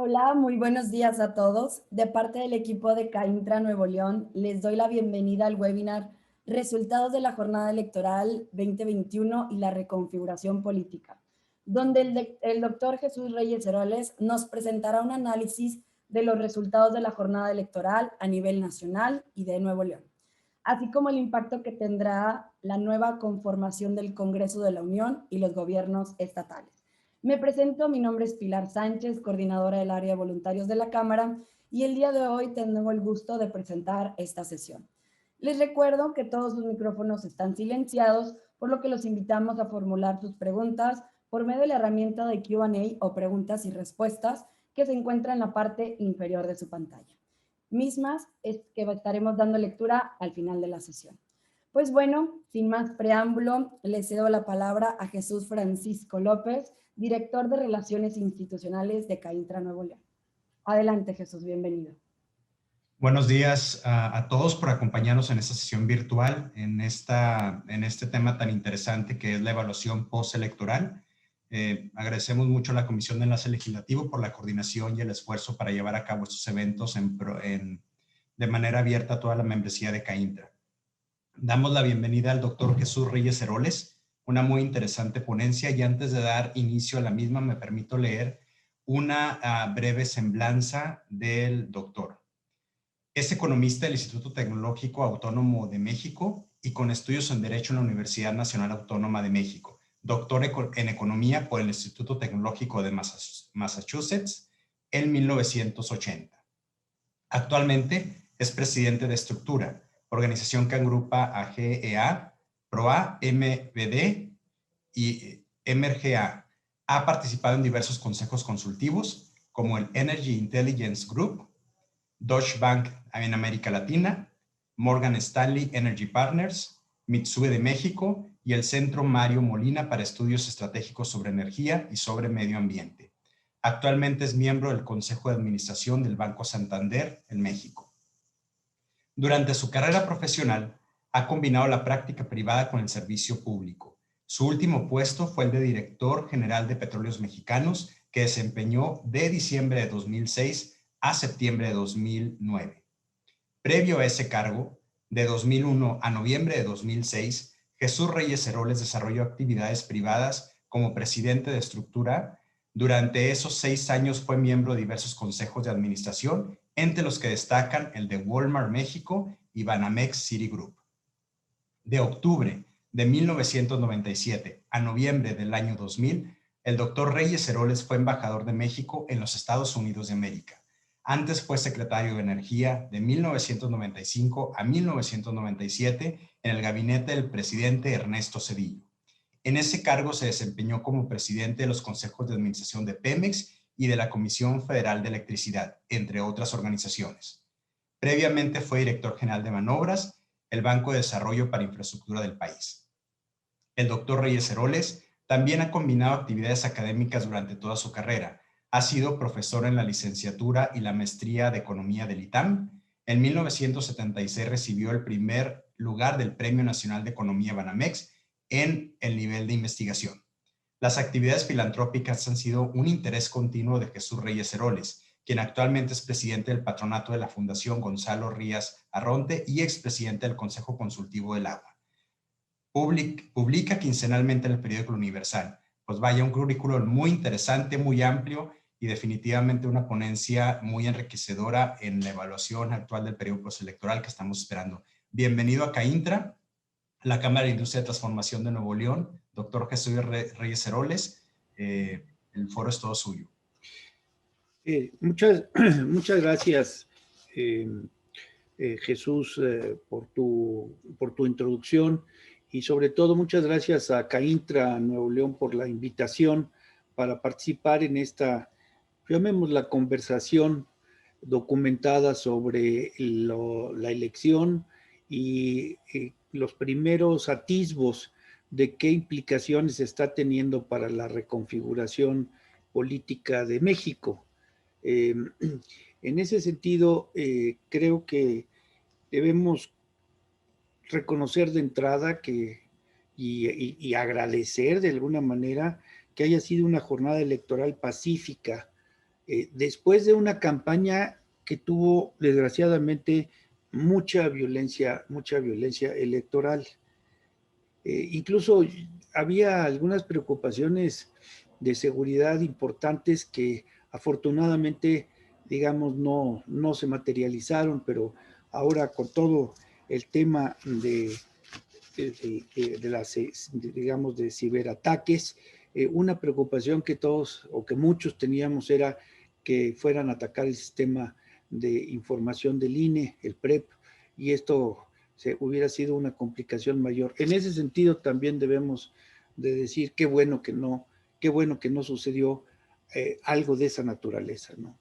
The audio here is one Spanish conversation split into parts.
Hola, muy buenos días a todos. De parte del equipo de CAINTRA Nuevo León, les doy la bienvenida al webinar Resultados de la Jornada Electoral 2021 y la Reconfiguración Política, donde el doctor Jesús Reyes Heroles nos presentará un análisis de los resultados de la jornada electoral a nivel nacional y de Nuevo León, así como el impacto que tendrá la nueva conformación del Congreso de la Unión y los gobiernos estatales. Me presento, mi nombre es Pilar Sánchez, coordinadora del área de voluntarios de la Cámara, y el día de hoy tengo el gusto de presentar esta sesión. Les recuerdo que todos sus micrófonos están silenciados, por lo que los invitamos a formular sus preguntas por medio de la herramienta de Q&A o preguntas y respuestas que se encuentra en la parte inferior de su pantalla. Mismas es que estaremos dando lectura al final de la sesión. Pues bueno, sin más preámbulo, le cedo la palabra a Jesús Francisco López, director de Relaciones Institucionales de CAINTRA Nuevo León. Adelante, Jesús, bienvenido. Buenos días a todos por acompañarnos en esta sesión virtual, en este tema tan interesante que es la evaluación postelectoral. Agradecemos mucho a la Comisión de Enlace Legislativo por la coordinación y el esfuerzo para llevar a cabo estos eventos de manera abierta a toda la membresía de CAINTRA. Damos la bienvenida al doctor Jesús Reyes Heroles, una muy interesante ponencia, y antes de dar inicio a la misma me permito leer una breve semblanza del doctor. Es economista del Instituto Tecnológico Autónomo de México y con estudios en Derecho en la Universidad Nacional Autónoma de México. Doctor en Economía por el Instituto Tecnológico de Massachusetts en 1980. Actualmente es presidente de Estructura, organización que agrupa a GEA, PROA, MBD y MRGA. Ha participado en diversos consejos consultivos como el Energy Intelligence Group, Deutsche Bank en América Latina, Morgan Stanley Energy Partners, Mitsui de México y el Centro Mario Molina para Estudios Estratégicos sobre Energía y sobre Medio Ambiente. Actualmente es miembro del Consejo de Administración del Banco Santander en México. Durante su carrera profesional, ha combinado la práctica privada con el servicio público. Su último puesto fue el de director general de Petróleos Mexicanos, que desempeñó de diciembre de 2006 a septiembre de 2009. Previo a ese cargo, de 2001 a noviembre de 2006, Jesús Reyes Heroles desarrolló actividades privadas como presidente de Estructura. Durante esos 6 años fue miembro de diversos consejos de administración, entre los que destacan el de Walmart México y Banamex Citigroup. De octubre de 1997 a noviembre del año 2000, el doctor Reyes Heroles fue embajador de México en los Estados Unidos de América. Antes fue secretario de Energía de 1995 a 1997 en el gabinete del presidente Ernesto Zedillo. En ese cargo se desempeñó como presidente de los consejos de administración de Pemex y de la Comisión Federal de Electricidad, entre otras organizaciones. Previamente fue director general de Manobras, el Banco de Desarrollo para Infraestructura del país. El doctor Reyes Heroles también ha combinado actividades académicas durante toda su carrera. Ha sido profesor en la licenciatura y la maestría de Economía del ITAM. En 1976 recibió el primer lugar del Premio Nacional de Economía Banamex en el nivel de investigación. Las actividades filantrópicas han sido un interés continuo de Jesús Reyes Heroles, quien actualmente es presidente del patronato de la Fundación Gonzalo Rías Arronte y expresidente del Consejo Consultivo del Agua. Publica quincenalmente en el periódico Universal. Pues vaya, un currículo muy interesante, muy amplio y definitivamente una ponencia muy enriquecedora en la evaluación actual del periodo postelectoral que estamos esperando. Bienvenido a CAINTRA, la Cámara de Industria de Transformación de Nuevo León, doctor Jesús Reyes Heroles. El foro es todo suyo. Muchas gracias, Jesús, por tu introducción, y sobre todo muchas gracias a CAINTRA Nuevo León por la invitación para participar en esta, llamémosla, conversación documentada sobre la elección y los primeros atisbos de qué implicaciones está teniendo para la reconfiguración política de México. En ese sentido, creo que debemos reconocer de entrada y agradecer de alguna manera que haya sido una jornada electoral pacífica después de una campaña que tuvo desgraciadamente mucha violencia electoral. Incluso había algunas preocupaciones de seguridad importantes que afortunadamente, digamos, no se materializaron, pero ahora con todo el tema de las, digamos, de ciberataques, una preocupación que todos o que muchos teníamos era que fueran a atacar el sistema de información del INE, el PREP, y esto hubiera sido una complicación mayor. En ese sentido también debemos de decir qué bueno que no sucedió algo de esa naturaleza, ¿no?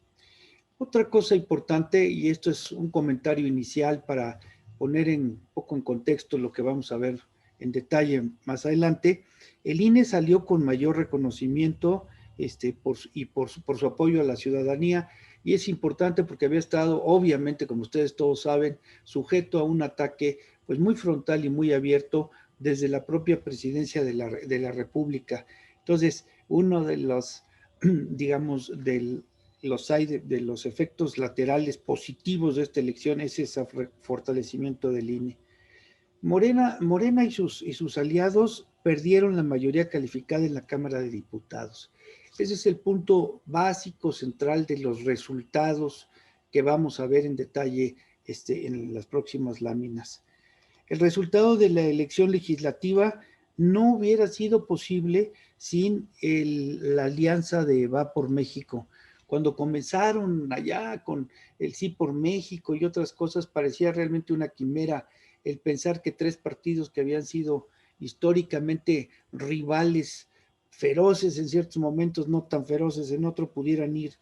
Otra cosa importante, y esto es un comentario inicial para poner un poco en contexto lo que vamos a ver en detalle más adelante, el INE salió con mayor reconocimiento por su apoyo a la ciudadanía, y es importante porque había estado, obviamente, como ustedes todos saben, sujeto a un ataque pues muy frontal y muy abierto desde la propia presidencia de la República. Entonces, uno de los, digamos, de los efectos laterales positivos de esta elección es ese fortalecimiento del INE. Morena y sus aliados perdieron la mayoría calificada en la Cámara de Diputados. Ese es el punto básico, central de los resultados que vamos a ver en detalle en las próximas láminas. El resultado de la elección legislativa no hubiera sido posible sin la alianza de Va por México. Cuando comenzaron allá con el Sí por México y otras cosas, parecía realmente una quimera el pensar que tres partidos que habían sido históricamente rivales, feroces en ciertos momentos, no tan feroces en otro, pudieran ir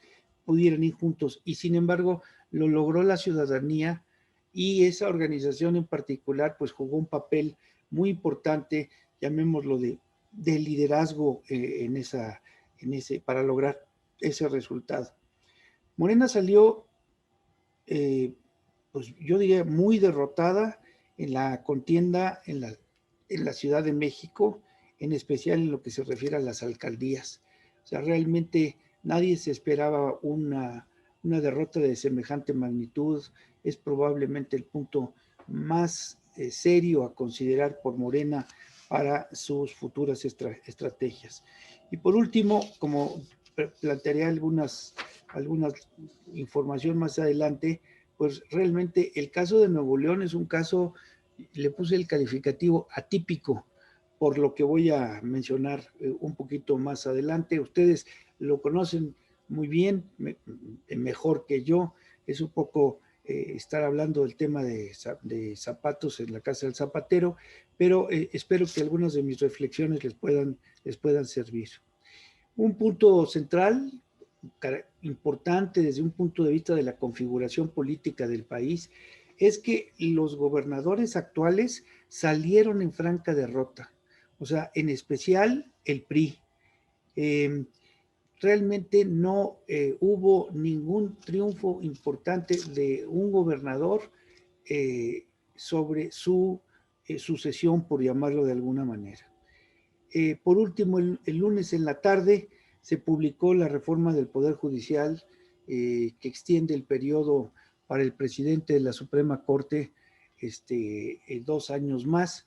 juntos. Y sin embargo, lo logró la ciudadanía, y esa organización en particular pues jugó un papel muy importante, llamémoslo de liderazgo para lograr ese resultado. Morena salió, pues yo diría, muy derrotada en la contienda en la Ciudad de México, en especial en lo que se refiere a las alcaldías. O sea, realmente nadie se esperaba una derrota de semejante magnitud. Es probablemente el punto más serio a considerar por Morena para sus futuras estrategias. Y por último, como plantearé algunas información más adelante, pues realmente el caso de Nuevo León es un caso, le puse el calificativo atípico, por lo que voy a mencionar un poquito más adelante. Ustedes lo conocen muy bien, mejor que yo. Es un poco estar hablando del tema de zapatos en la casa del zapatero, pero espero que algunas de mis reflexiones les puedan servir. Un punto central, importante desde un punto de vista de la configuración política del país, es que los gobernadores actuales salieron en franca derrota. O sea, en especial el PRI. Realmente no hubo ningún triunfo importante de un gobernador sobre su sucesión, por llamarlo de alguna manera. Por último, el lunes en la tarde se publicó la reforma del Poder Judicial que extiende el periodo para el presidente de la Suprema Corte 2 años más,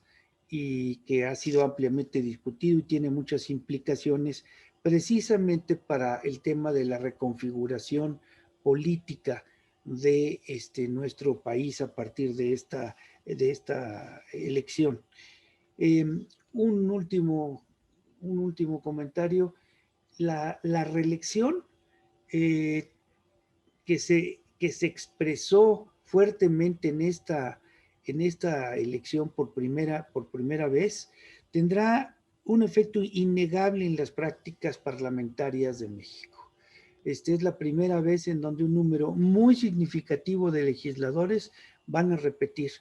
y que ha sido ampliamente discutido y tiene muchas implicaciones precisamente para el tema de la reconfiguración política de nuestro país a partir de esta elección. Un último comentario. La reelección que se expresó fuertemente en esta elección por primera vez tendrá un efecto innegable en las prácticas parlamentarias de México. Esta es la primera vez en donde un número muy significativo de legisladores van a repetir.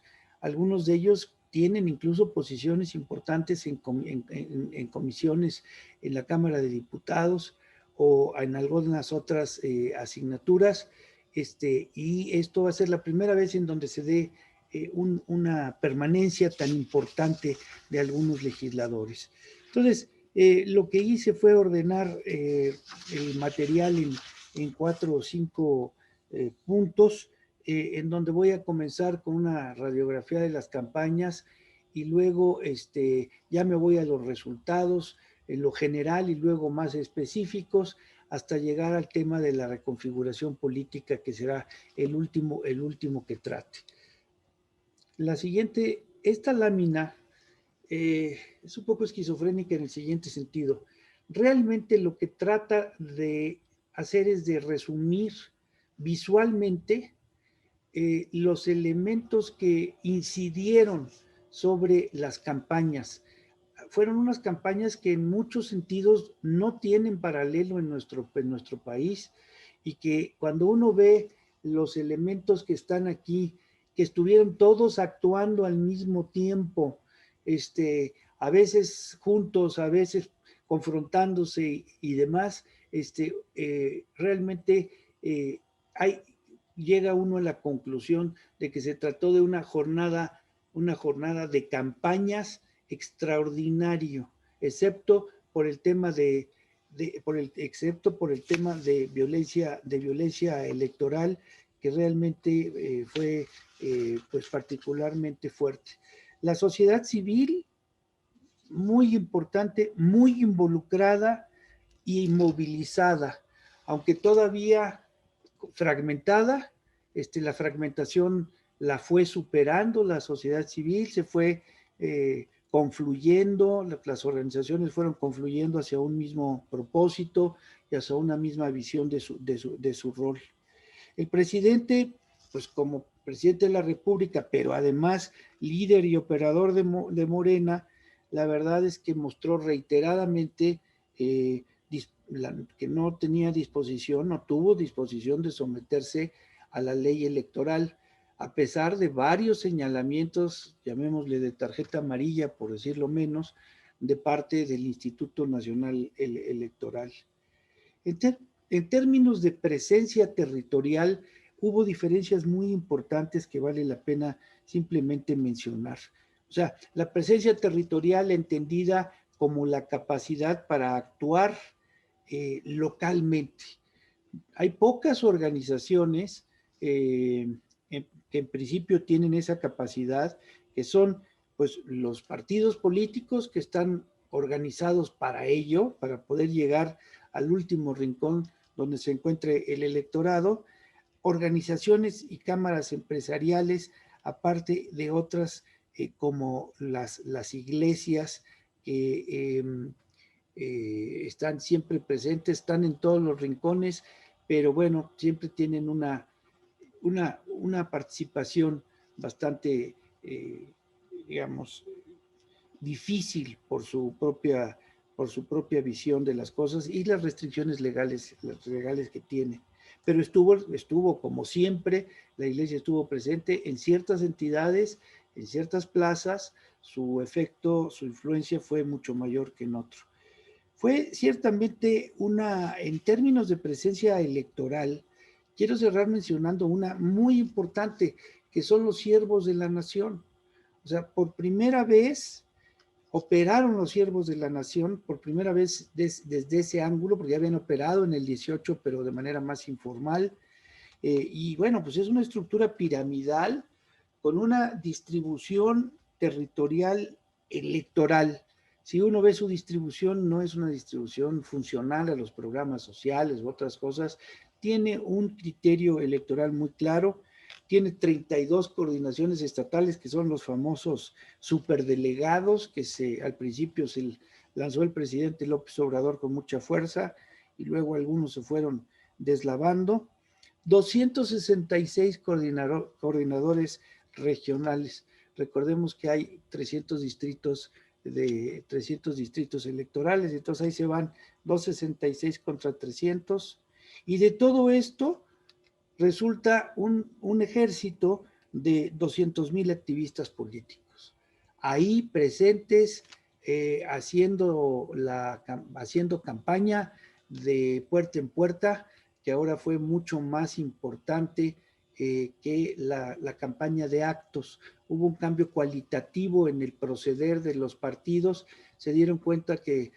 Algunos de ellos tienen incluso posiciones importantes en comisiones en la Cámara de Diputados o en algunas otras asignaturas, y esto va a ser la primera vez en donde se dé una permanencia tan importante de algunos legisladores. Entonces, lo que hice fue ordenar el material en 4 o 5 puntos, en donde voy a comenzar con una radiografía de las campañas y luego ya me voy a los resultados en lo general y luego más específicos hasta llegar al tema de la reconfiguración política, que será el último que trate. La siguiente, esta lámina es un poco esquizofrénica en el siguiente sentido. Realmente lo que trata de hacer es de resumir visualmente los elementos que incidieron sobre las campañas. Fueron unas campañas que en muchos sentidos no tienen paralelo en nuestro país, y que cuando uno ve los elementos que están aquí, que estuvieron todos actuando al mismo tiempo, a veces juntos, a veces confrontándose y demás, realmente llega uno a la conclusión de que se trató de una jornada de campañas extraordinario, excepto por el tema de violencia electoral, que realmente fue pues particularmente fuerte. La sociedad civil, muy importante, muy involucrada y movilizada, aunque todavía fragmentada. La fragmentación la fue superando la sociedad civil, se fue confluyendo, las organizaciones fueron confluyendo hacia un mismo propósito y hacia una misma visión de su rol. El presidente, pues como presidente de la República, pero además líder y operador de Morena, la verdad es que mostró reiteradamente que no tenía disposición, no tuvo disposición de someterse a la ley electoral, a pesar de varios señalamientos, llamémosle de tarjeta amarilla, por decirlo menos, de parte del Instituto Nacional Electoral. En términos de presencia territorial, hubo diferencias muy importantes que vale la pena simplemente mencionar. O sea, la presencia territorial entendida como la capacidad para actuar localmente. Hay pocas organizaciones que en principio tienen esa capacidad, que son pues los partidos políticos que están organizados para ello, para poder llegar al último rincón donde se encuentre el electorado, organizaciones y cámaras empresariales, aparte de otras como las iglesias que están siempre presentes, están en todos los rincones, pero bueno, siempre tienen una participación bastante, digamos, difícil por su propia visión de las cosas y las restricciones legales que tiene. Pero estuvo como siempre, la iglesia estuvo presente en ciertas entidades, en ciertas plazas, su efecto, su influencia fue mucho mayor que en otro. Fue ciertamente en términos de presencia electoral, quiero cerrar mencionando una muy importante, que son los siervos de la nación. O sea, por primera vez operaron los siervos de la nación, por primera vez desde ese ángulo, porque ya habían operado en el 18, pero de manera más informal. Y bueno, pues es una estructura piramidal con una distribución territorial electoral. Si uno ve su distribución, no es una distribución funcional a los programas sociales u otras cosas, tiene un criterio electoral muy claro, tiene 32 coordinaciones estatales, que son los famosos superdelegados, que al principio se lanzó el presidente López Obrador con mucha fuerza, y luego algunos se fueron deslavando. 266 coordinadores regionales. Recordemos que hay 300 distritos electorales, entonces ahí se van 266 contra 300, y de todo esto resulta un ejército de 200,000 activistas políticos, ahí presentes, haciendo campaña de puerta en puerta, que ahora fue mucho más importante que la campaña de actos. Hubo un cambio cualitativo en el proceder de los partidos, se dieron cuenta que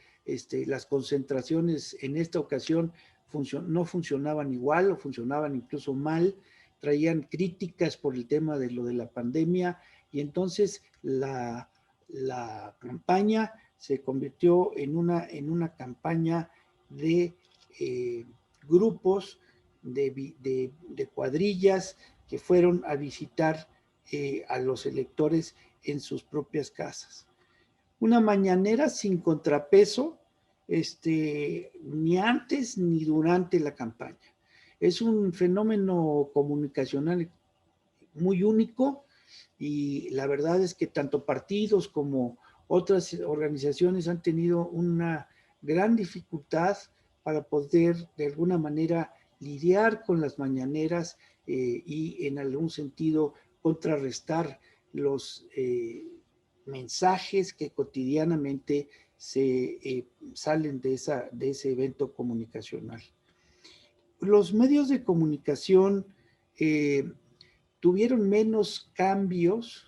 las concentraciones en esta ocasión no funcionaban igual o funcionaban incluso mal, traían críticas por el tema de lo de la pandemia, y entonces la campaña se convirtió en una campaña de grupos, de cuadrillas que fueron a visitar a los electores en sus propias casas. Una mañanera sin contrapeso, ni antes ni durante la campaña. Es un fenómeno comunicacional muy único, y la verdad es que tanto partidos como otras organizaciones han tenido una gran dificultad para poder de alguna manera lidiar con las mañaneras y en algún sentido contrarrestar los mensajes que cotidianamente salen de ese evento comunicacional. Los medios de comunicación tuvieron menos cambios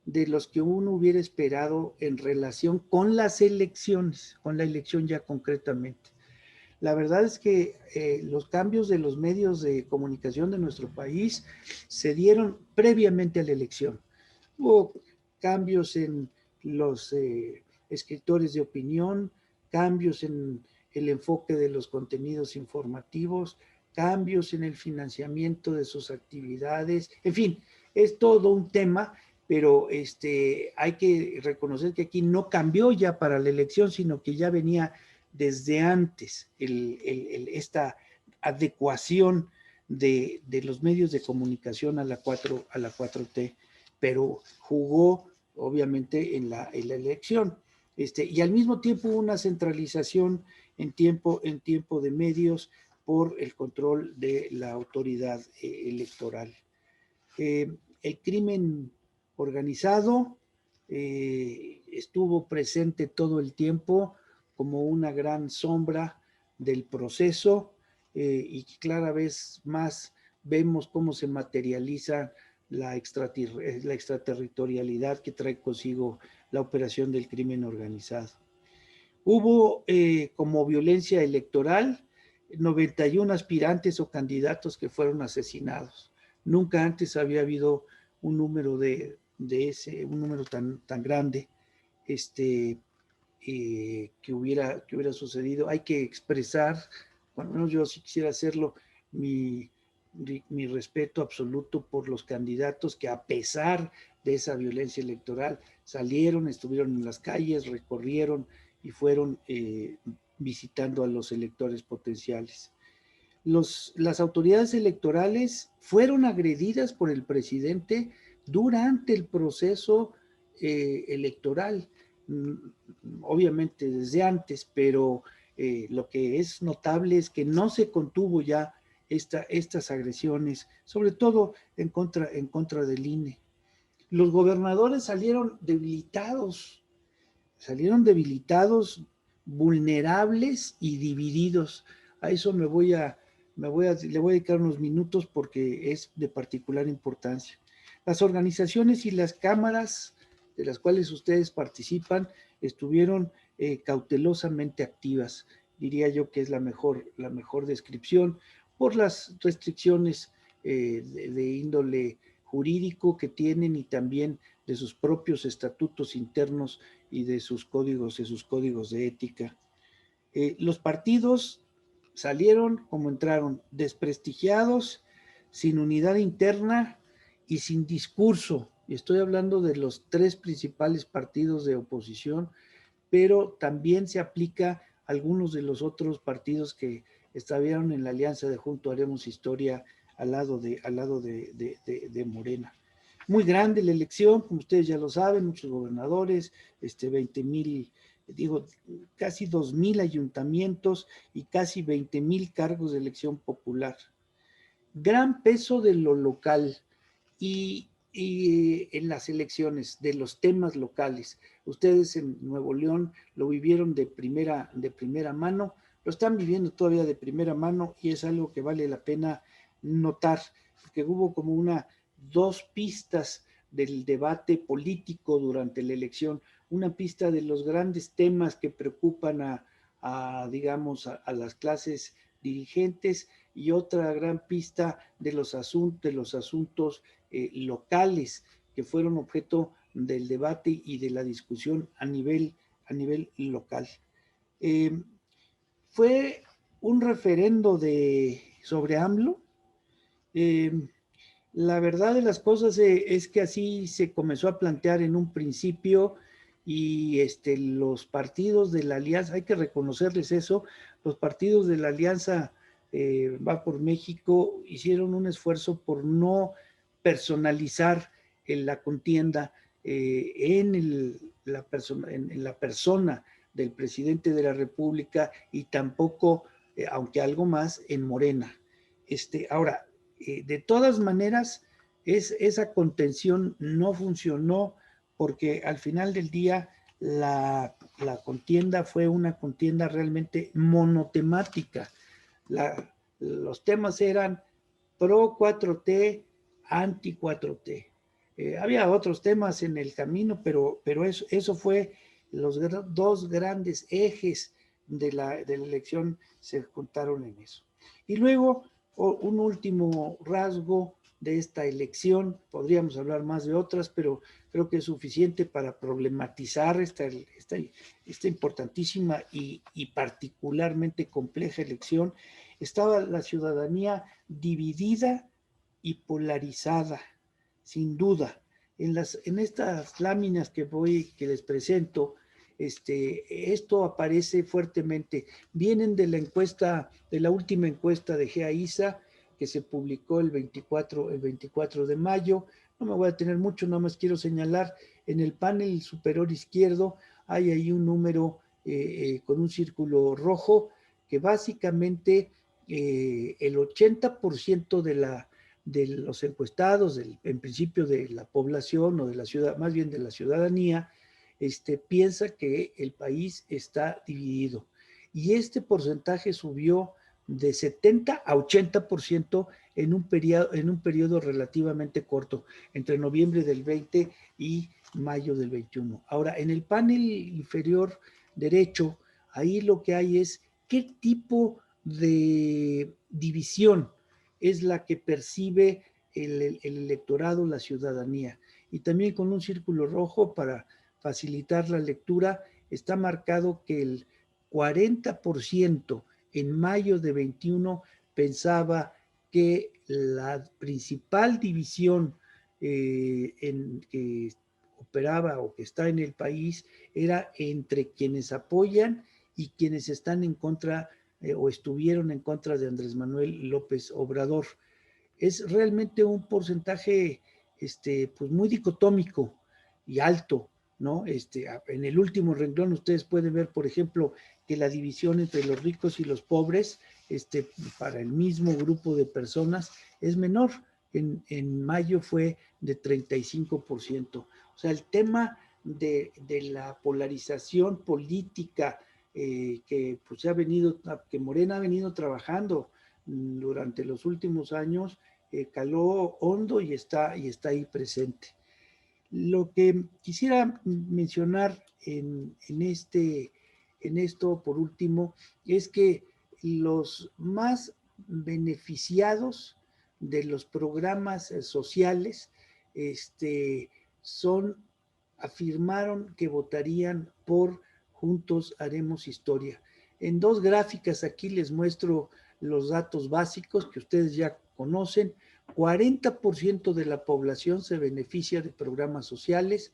de los que uno hubiera esperado en relación con las elecciones, con la elección ya concretamente. La verdad es que los cambios de los medios de comunicación de nuestro país se dieron previamente a la elección. Hubo cambios en los escritores de opinión, cambios en el enfoque de los contenidos informativos, cambios en el financiamiento de sus actividades, en fin, es todo un tema, pero hay que reconocer que aquí no cambió ya para la elección, sino que ya venía desde antes esta adecuación de los medios de comunicación a la 4T, pero jugó obviamente en la elección. Y al mismo tiempo una centralización en tiempo de medios por el control de la autoridad electoral. El crimen organizado estuvo presente todo el tiempo como una gran sombra del proceso, y cada vez más vemos cómo se materializa la extraterritorialidad que trae consigo la operación del crimen organizado. Hubo como violencia electoral 91 aspirantes o candidatos que fueron asesinados. Nunca antes había habido un número un número tan grande que hubiera sucedido. Hay que expresar, bueno, menos yo sí quisiera hacerlo, mi respeto absoluto por los candidatos que, a pesar de esa violencia electoral, salieron, estuvieron en las calles, recorrieron y fueron visitando a los electores potenciales. Las autoridades electorales fueron agredidas por el presidente durante el proceso electoral, obviamente desde antes, pero lo que es notable es que no se contuvo ya estas agresiones, sobre todo en contra del INE. Los gobernadores salieron debilitados, vulnerables y divididos. A eso le voy a dedicar unos minutos porque es de particular importancia. Las organizaciones y las cámaras de las cuales ustedes participan estuvieron cautelosamente activas. Diría yo que es la mejor descripción por las restricciones de índole jurídico que tienen y también de sus propios estatutos internos y de sus códigos de ética. Los partidos salieron como entraron, desprestigiados, sin unidad interna y sin discurso. Y estoy hablando de los 3 principales partidos de oposición, pero también se aplica a algunos de los otros partidos que estuvieron en la alianza de Juntos Haremos Historia al lado de Morena. Muy grande la elección, como ustedes ya lo saben, muchos gobernadores, 20,000, casi 2,000 ayuntamientos y casi 20,000 cargos de elección popular. Gran peso de lo local y en las elecciones, de los temas locales. Ustedes en Nuevo León lo vivieron de primera mano, lo están viviendo todavía de primera mano, y es algo que vale la pena notar, porque hubo como 2 pistas del debate político durante la elección, una pista de los grandes temas que preocupan a las clases dirigentes, y otra gran pista de los asuntos locales que fueron objeto del debate y de la discusión a nivel local. Fue un referendo sobre AMLO. La verdad de las cosas es que así se comenzó a plantear en un principio, y los partidos de la alianza, hay que reconocerles eso, los partidos de la alianza Va por México hicieron un esfuerzo por no personalizar la contienda en la persona del presidente de la República, y tampoco, aunque algo más, en Morena. Ahora, de todas maneras, esa contención no funcionó, porque al final del día la contienda fue una contienda realmente monotemática. Los temas eran pro 4T, anti 4T. Había otros temas en el camino, pero eso fue los dos grandes ejes de la elección, se juntaron en eso. Y luego, un último rasgo de esta elección, podríamos hablar más de otras, pero creo que es suficiente para problematizar esta importantísima y particularmente compleja elección. Estaba la ciudadanía dividida y polarizada, sin duda. En estas láminas que les presento, esto aparece fuertemente. Vienen de la encuesta, de la última encuesta de GEAISA, que se publicó el 24 de mayo. No me voy a detener mucho, nada más quiero señalar, en el panel superior izquierdo hay ahí un número con un círculo rojo, que básicamente el 80% de los encuestados, en principio de la población, o de la ciudad, más bien de la ciudadanía, piensa que el país está dividido. Y este porcentaje subió de 70 a 80% en un periodo relativamente corto, entre noviembre del 20 y mayo del 21. Ahora, en el panel inferior derecho, ahí lo que hay es qué tipo de división es la que percibe el electorado, la ciudadanía. Y también con un círculo rojo para facilitar la lectura, está marcado que el 40% en mayo de 21 pensaba que la principal división que operaba o que está en el país era entre quienes apoyan y quienes están en contra o estuvieron en contra de Andrés Manuel López Obrador. Es realmente un porcentaje pues muy dicotómico y alto, ¿no? En el último renglón ustedes pueden ver, por ejemplo, que la división entre los ricos y los pobres, para el mismo grupo de personas, es menor. En mayo fue de 35%. O sea, el tema de la polarización política que Morena ha venido trabajando durante los últimos años, caló hondo y está ahí presente. Lo que quisiera mencionar en esto, por último, es que los más beneficiados de los programas sociales afirmaron que votarían por Juntos Haremos Historia. En dos gráficas aquí les muestro los datos básicos que ustedes ya conocen. 40% de la población se beneficia de programas sociales,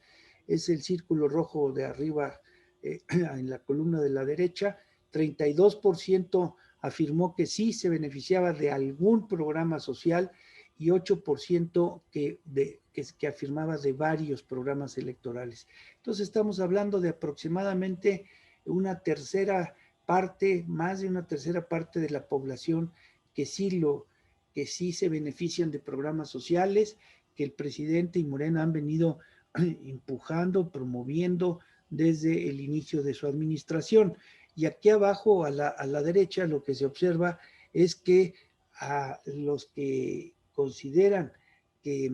es el círculo rojo de arriba en la columna de la derecha. 32% afirmó que sí se beneficiaba de algún programa social, y 8% que afirmaba de varios programas electorales. Entonces estamos hablando de aproximadamente una tercera parte, más de una tercera parte de la población que sí se benefician de programas sociales, que el presidente y Morena han venido empujando, promoviendo desde el inicio de su administración. Y aquí abajo a la derecha lo que se observa es que a los que consideran que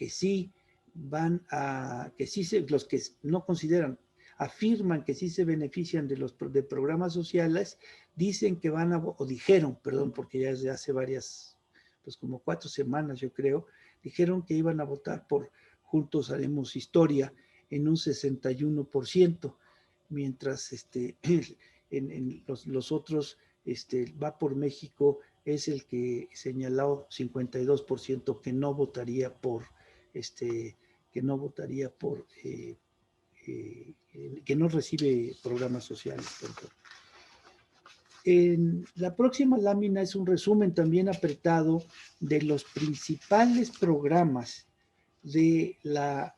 sí los que no consideran, afirman que sí se benefician de programas sociales, dicen que van a, o dijeron, perdón, porque ya desde hace varias, pues como 4 semanas yo creo, dijeron que iban a votar por Juntos Haremos Historia en un 61%, mientras en los otros, Va por México es el que señaló 52% que no votaría por, que no votaría por, que no recibe programas sociales. En la próxima lámina es un resumen también apretado de los principales programas de la,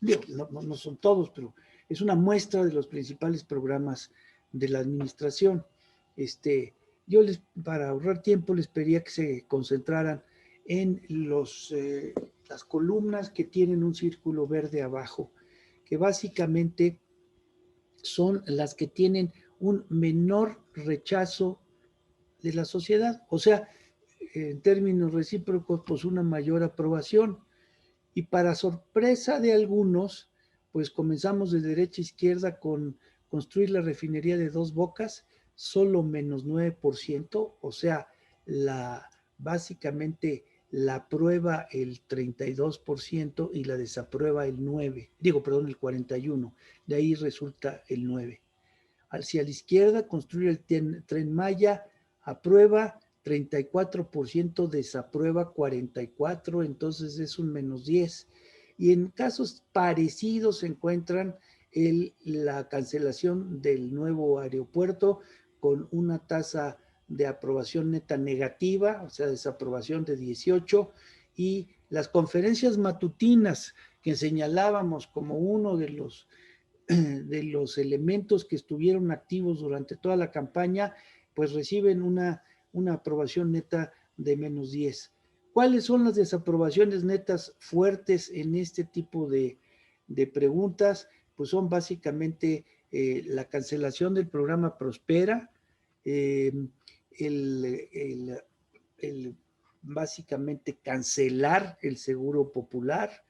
no son todos, pero es una muestra de los principales programas de la administración. Yo para ahorrar tiempo les pediría que se concentraran en las columnas que tienen un círculo verde abajo, que básicamente son las que tienen un menor rechazo de la sociedad, o sea, en términos recíprocos, pues una mayor aprobación. Y para sorpresa de algunos, pues comenzamos de derecha a izquierda con construir la refinería de Dos Bocas, solo menos 9%, o sea, básicamente la aprueba el 32% y la desaprueba el 41%, de ahí resulta el 9%. Hacia la izquierda, construir el Tren Maya, aprueba 34%, desaprueba 44%, entonces es un menos 10%. Y en casos parecidos se encuentran la cancelación del nuevo aeropuerto con una tasa de aprobación neta negativa, o sea, desaprobación de 18%, y las conferencias matutinas que señalábamos como uno de los elementos que estuvieron activos durante toda la campaña, pues reciben una aprobación neta de menos 10. ¿Cuáles son las desaprobaciones netas fuertes en este tipo de preguntas? Pues son básicamente la cancelación del programa Prospera, básicamente cancelar el Seguro Popular,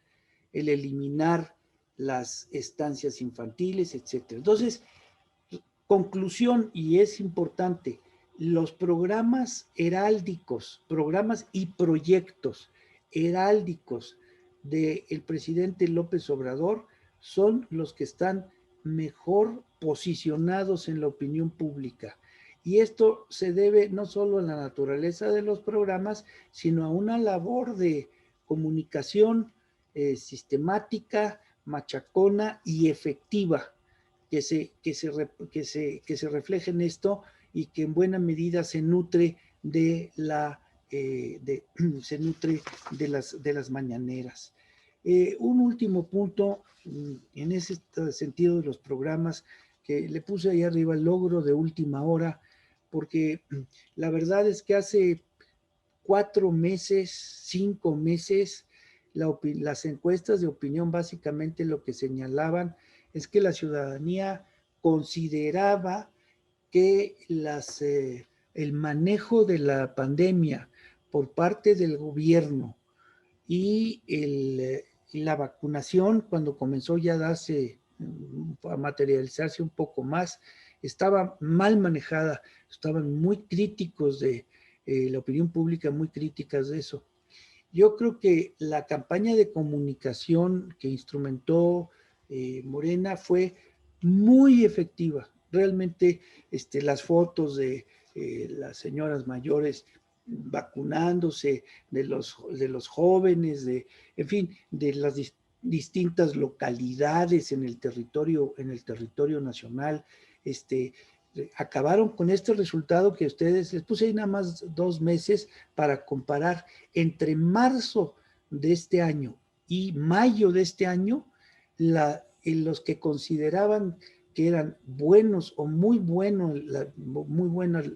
el eliminar las estancias infantiles, etc. Entonces, conclusión, y es importante, los programas heráldicos, programas y proyectos heráldicos del presidente López Obrador son los que están mejor posicionados en la opinión pública. Y esto se debe no solo a la naturaleza de los programas, sino a una labor de comunicación sistemática, machacona y efectiva que se refleje en esto y que en buena medida se nutre de las mañaneras. Un último punto en ese sentido de los programas que le puse ahí arriba, el logro de última hora, porque la verdad es que hace 4 meses, 5 meses, las encuestas de opinión básicamente lo que señalaban es que la ciudadanía consideraba que el manejo de la pandemia por parte del gobierno y la vacunación, cuando comenzó ya a materializarse un poco más, estaba mal manejada, estaban muy críticos de la opinión pública, muy críticas de eso. Yo creo que la campaña de comunicación que instrumentó Morena fue muy efectiva. Realmente las fotos de las señoras mayores vacunándose, de los jóvenes, en fin, de las distintas localidades en el territorio nacional, acabaron con este resultado que ustedes, les puse ahí nada más 2 meses para comparar entre marzo de este año y mayo de este año, los que consideraban que eran buenos o muy buenos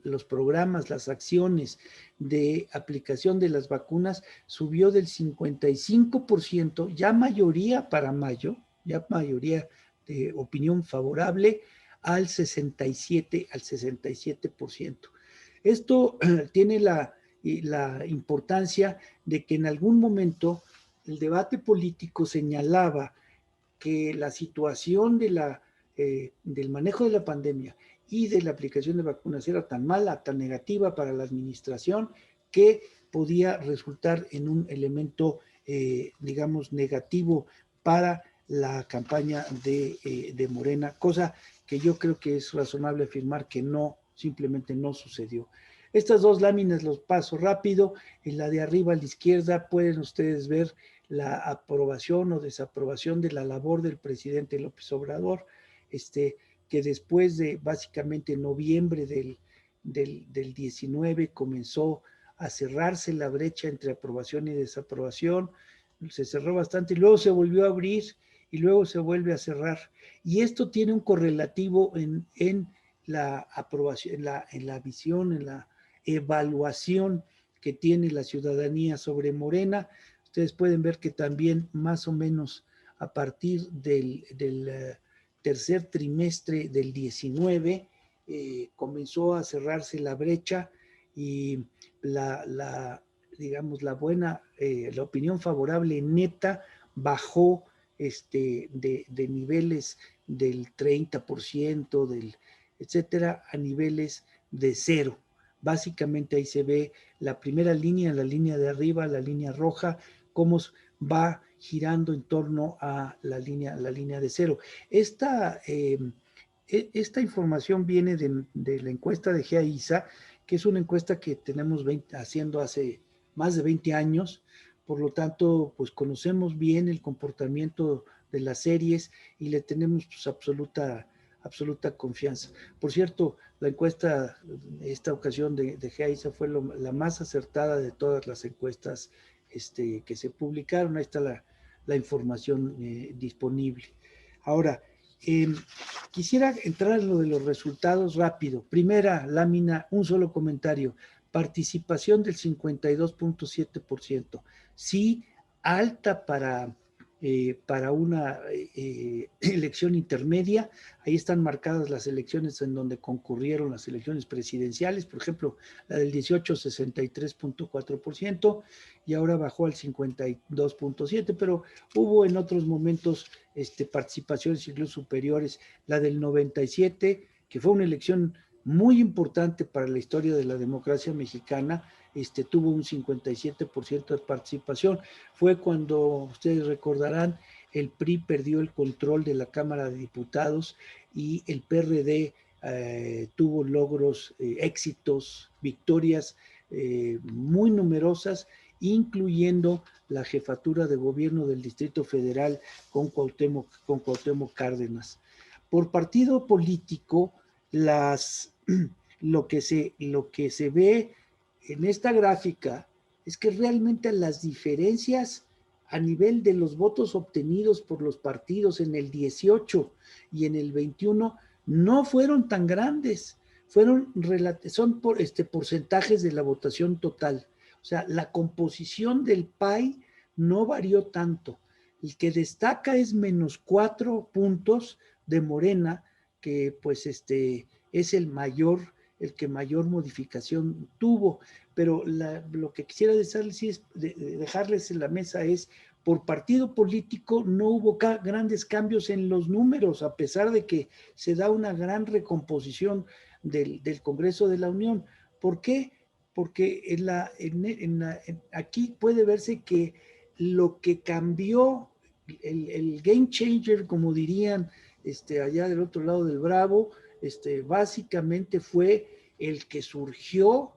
los programas, las acciones de aplicación de las vacunas, subió del 55%, ya mayoría para mayo, ya mayoría de opinión favorable, al 67%. Esto tiene la importancia de que en algún momento el debate político señalaba que la situación de del manejo de la pandemia y de la aplicación de vacunas era tan mala, tan negativa para la administración, que podía resultar en un elemento, digamos, negativo para la campaña de Morena, cosa que yo creo que es razonable afirmar que no, simplemente no sucedió. Estas dos láminas los paso rápido. En la de arriba a la izquierda pueden ustedes ver la aprobación o desaprobación de la labor del presidente López Obrador, que después de básicamente noviembre del 19 comenzó a cerrarse la brecha entre aprobación y desaprobación, se cerró bastante y luego se volvió a abrir y luego se vuelve a cerrar. Y esto tiene un correlativo en la aprobación, en la visión, en la evaluación que tiene la ciudadanía sobre Morena. Ustedes pueden ver que también más o menos a partir del tercer trimestre del 19 comenzó a cerrarse la brecha y digamos, la opinión favorable neta bajó de niveles del 30%, etcétera, a niveles de 0. Básicamente ahí se ve la primera línea, la línea de arriba, la línea roja, cómo va girando en torno a la línea de 0. Esta información viene de la encuesta de GEAISA, que es una encuesta que tenemos haciendo hace más de 20 años, por lo tanto, pues conocemos bien el comportamiento de las series y le tenemos pues, absoluta confianza. Por cierto, la encuesta, esta ocasión de GEAISA fue la más acertada de todas las encuestas que se publicaron. Ahí está la información disponible. Ahora, quisiera entrar en lo de los resultados rápido. Primera lámina, un solo comentario. Participación del 52.7%. Sí, alta para una elección intermedia. Ahí están marcadas las elecciones en donde concurrieron las elecciones presidenciales, por ejemplo, la del 18, 63.4%, y ahora bajó al 52.7%, pero hubo en otros momentos participaciones incluso superiores, la del 97, que fue una elección muy importante para la historia de la democracia mexicana, tuvo un 57% de participación. Fue cuando, ustedes recordarán, el PRI perdió el control de la Cámara de Diputados y el PRD tuvo logros, éxitos, victorias muy numerosas, incluyendo la jefatura de gobierno del Distrito Federal con Cuauhtémoc Cárdenas. Por partido político, lo que se ve en esta gráfica es que realmente las diferencias a nivel de los votos obtenidos por los partidos en el 18 y en el 21 no fueron tan grandes, son porcentajes de la votación total. O sea, la composición del PAI no varió tanto. El que destaca es -4 puntos de Morena, que pues es el que mayor modificación tuvo. Pero lo que quisiera dejarles en la mesa es, por partido político no hubo grandes cambios en los números, a pesar de que se da una gran recomposición del Congreso de la Unión. ¿Por qué? Porque aquí puede verse que lo que cambió, el game changer, como dirían allá del otro lado del Bravo, básicamente fue el que surgió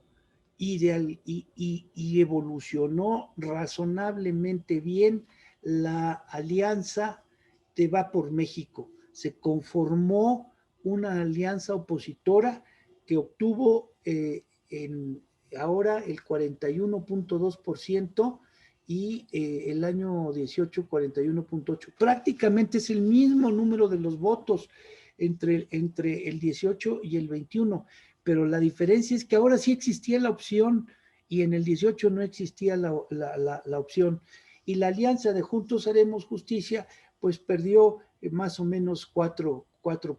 y evolucionó razonablemente bien la alianza de Va por México. Se conformó una alianza opositora que obtuvo ahora el 41.2% y el año 18 41.8%. Prácticamente es el mismo número de los votos entre el 18 y el 21, pero la diferencia es que ahora sí existía la opción y en el 18 no existía la opción. Y la alianza de Juntos Haremos Justicia pues perdió más o menos 4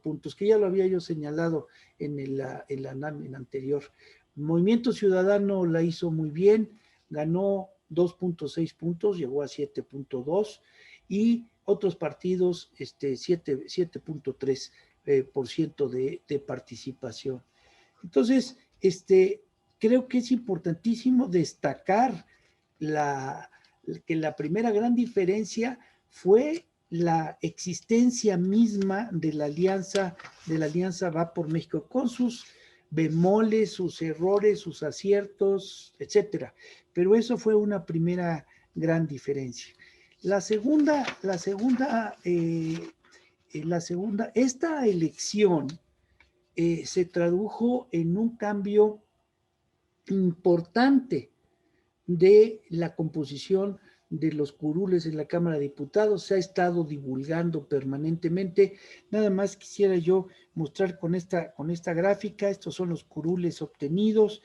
puntos, que ya lo había yo señalado en la lámina anterior. Movimiento Ciudadano la hizo muy bien, ganó 2.6 puntos, llegó a 7.2, y otros partidos 7.3% de participación. Entonces, creo que es importantísimo destacar que la primera gran diferencia fue la existencia misma de la alianza Va por México, con sus bemoles, sus errores, sus aciertos, etcétera. Pero eso fue una primera gran diferencia. Esta elección se tradujo en un cambio importante de la composición de los curules en la Cámara de Diputados. Se ha estado divulgando permanentemente. Nada más quisiera yo mostrar con esta gráfica. Estos son los curules obtenidos.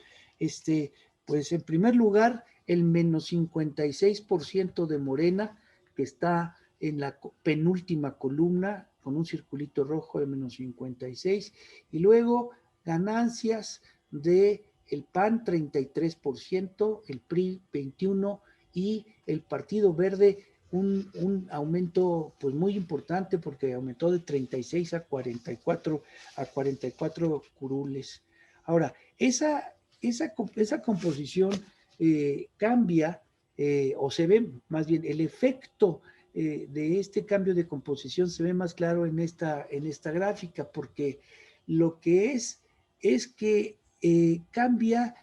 Pues en primer lugar, el menos 56% de Morena, que está en la penúltima columna, con un circulito rojo de menos 56, y luego ganancias de el PAN 33%, el PRI 21% y el Partido Verde un aumento pues muy importante, porque aumentó de 36 a 44 curules. Ahora, esa composición cambia, o se ve más bien el efecto de este cambio de composición se ve más claro en esta gráfica, porque lo que es que cambia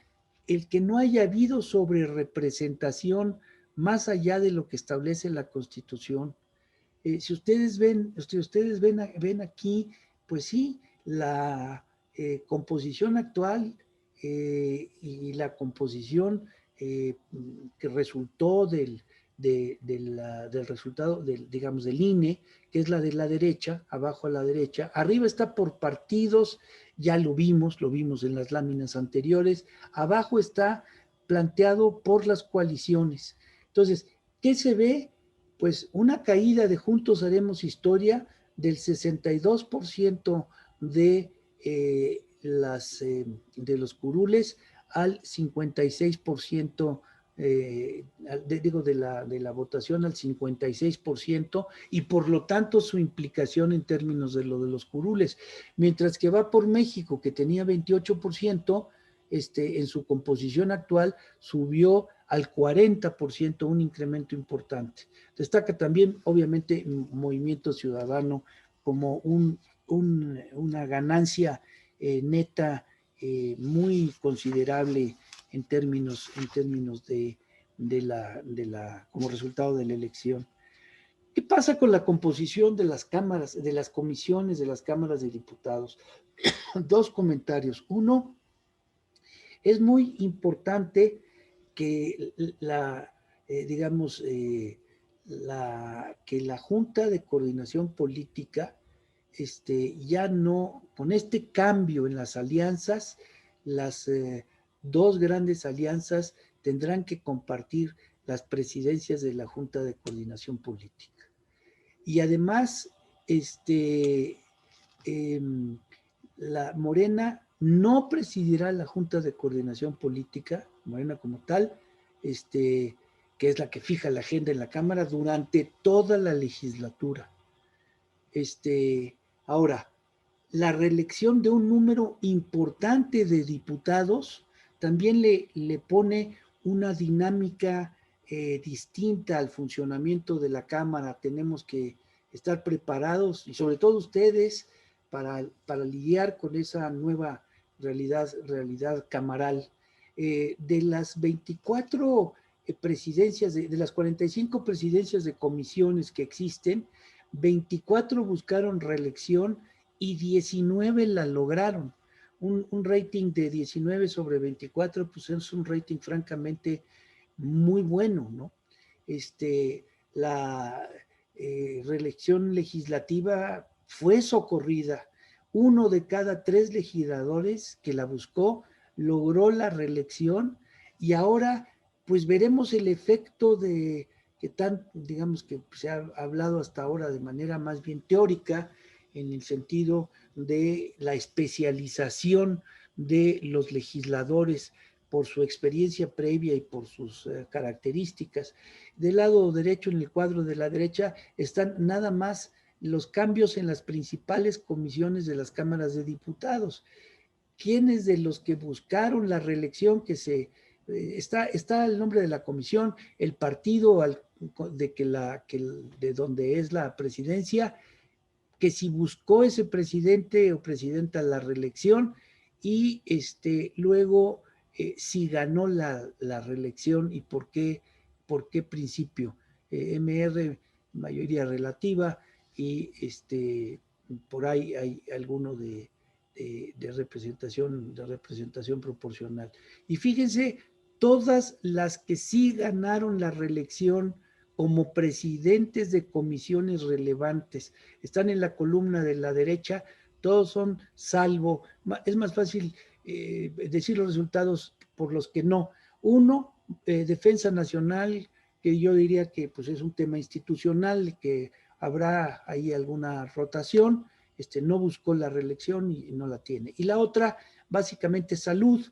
el que no haya habido sobrerepresentación más allá de lo que establece la Constitución. Si ustedes ven aquí, pues sí, la composición actual y la composición que resultó del resultado digamos del INE, que es la de la derecha, abajo a la derecha, arriba está por partidos, ya lo vimos en las láminas anteriores, abajo está planteado por las coaliciones. Entonces, ¿qué se ve? Pues una caída de Juntos Haremos Historia del 62% de los curules al 56%, de la votación al 56%, y por lo tanto su implicación en términos de lo de los curules, mientras que Va por México, que tenía 28%, en su composición actual subió al 40%, un incremento importante. Destaca también, obviamente, Movimiento Ciudadano como una ganancia neta muy considerable en términos como resultado de la elección. ¿Qué pasa con la composición de las cámaras, de las comisiones de las cámaras de diputados? Dos comentarios. Uno, es muy importante que que la Junta de Coordinación Política ya no, con este cambio en las alianzas, las dos grandes alianzas tendrán que compartir las presidencias de la Junta de Coordinación Política. Y además, la Morena no presidirá la Junta de Coordinación Política, Morena como tal, que es la que fija la agenda en la Cámara durante toda la legislatura. Ahora, la reelección de un número importante de diputados también le pone una dinámica distinta al funcionamiento de la Cámara. Tenemos que estar preparados, y sobre todo ustedes, para lidiar con esa nueva realidad camaral. De las 24 presidencias, de las 45 presidencias de comisiones que existen, 24 buscaron reelección y 19 la lograron. Un rating de 19 sobre 24, pues es un rating francamente muy bueno, ¿no? La reelección legislativa fue socorrida. 1 de cada 3 legisladores que la buscó logró la reelección, y ahora pues veremos el efecto de que digamos que se ha hablado hasta ahora de manera más bien teórica, en el sentido de la especialización de los legisladores por su experiencia previa y por sus características. Del lado derecho, en el cuadro de la derecha, están nada más los cambios en las principales comisiones de las cámaras de diputados. ¿Quiénes de los que buscaron la reelección que se... está el nombre de la comisión, el partido de donde es la presidencia, que si buscó ese presidente o presidenta la reelección y luego si ganó la reelección y por qué principio. MR, mayoría relativa, y por ahí hay alguno de representación proporcional. Y fíjense, todas las que sí ganaron la reelección como presidentes de comisiones relevantes, están en la columna de la derecha, todos son salvo, es más fácil decir los resultados por los que no. Uno, Defensa Nacional, que yo diría que pues, es un tema institucional, que habrá ahí alguna rotación, no buscó la reelección y no la tiene. Y la otra, básicamente Salud,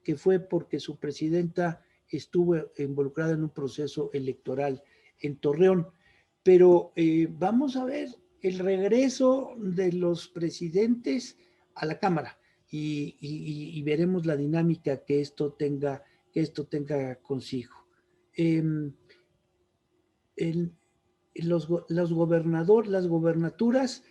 que fue porque su presidenta estuvo involucrada en un proceso electoral en Torreón. Pero vamos a ver el regreso de los presidentes a la Cámara y veremos la dinámica que esto tenga consigo. Las gobernaturas,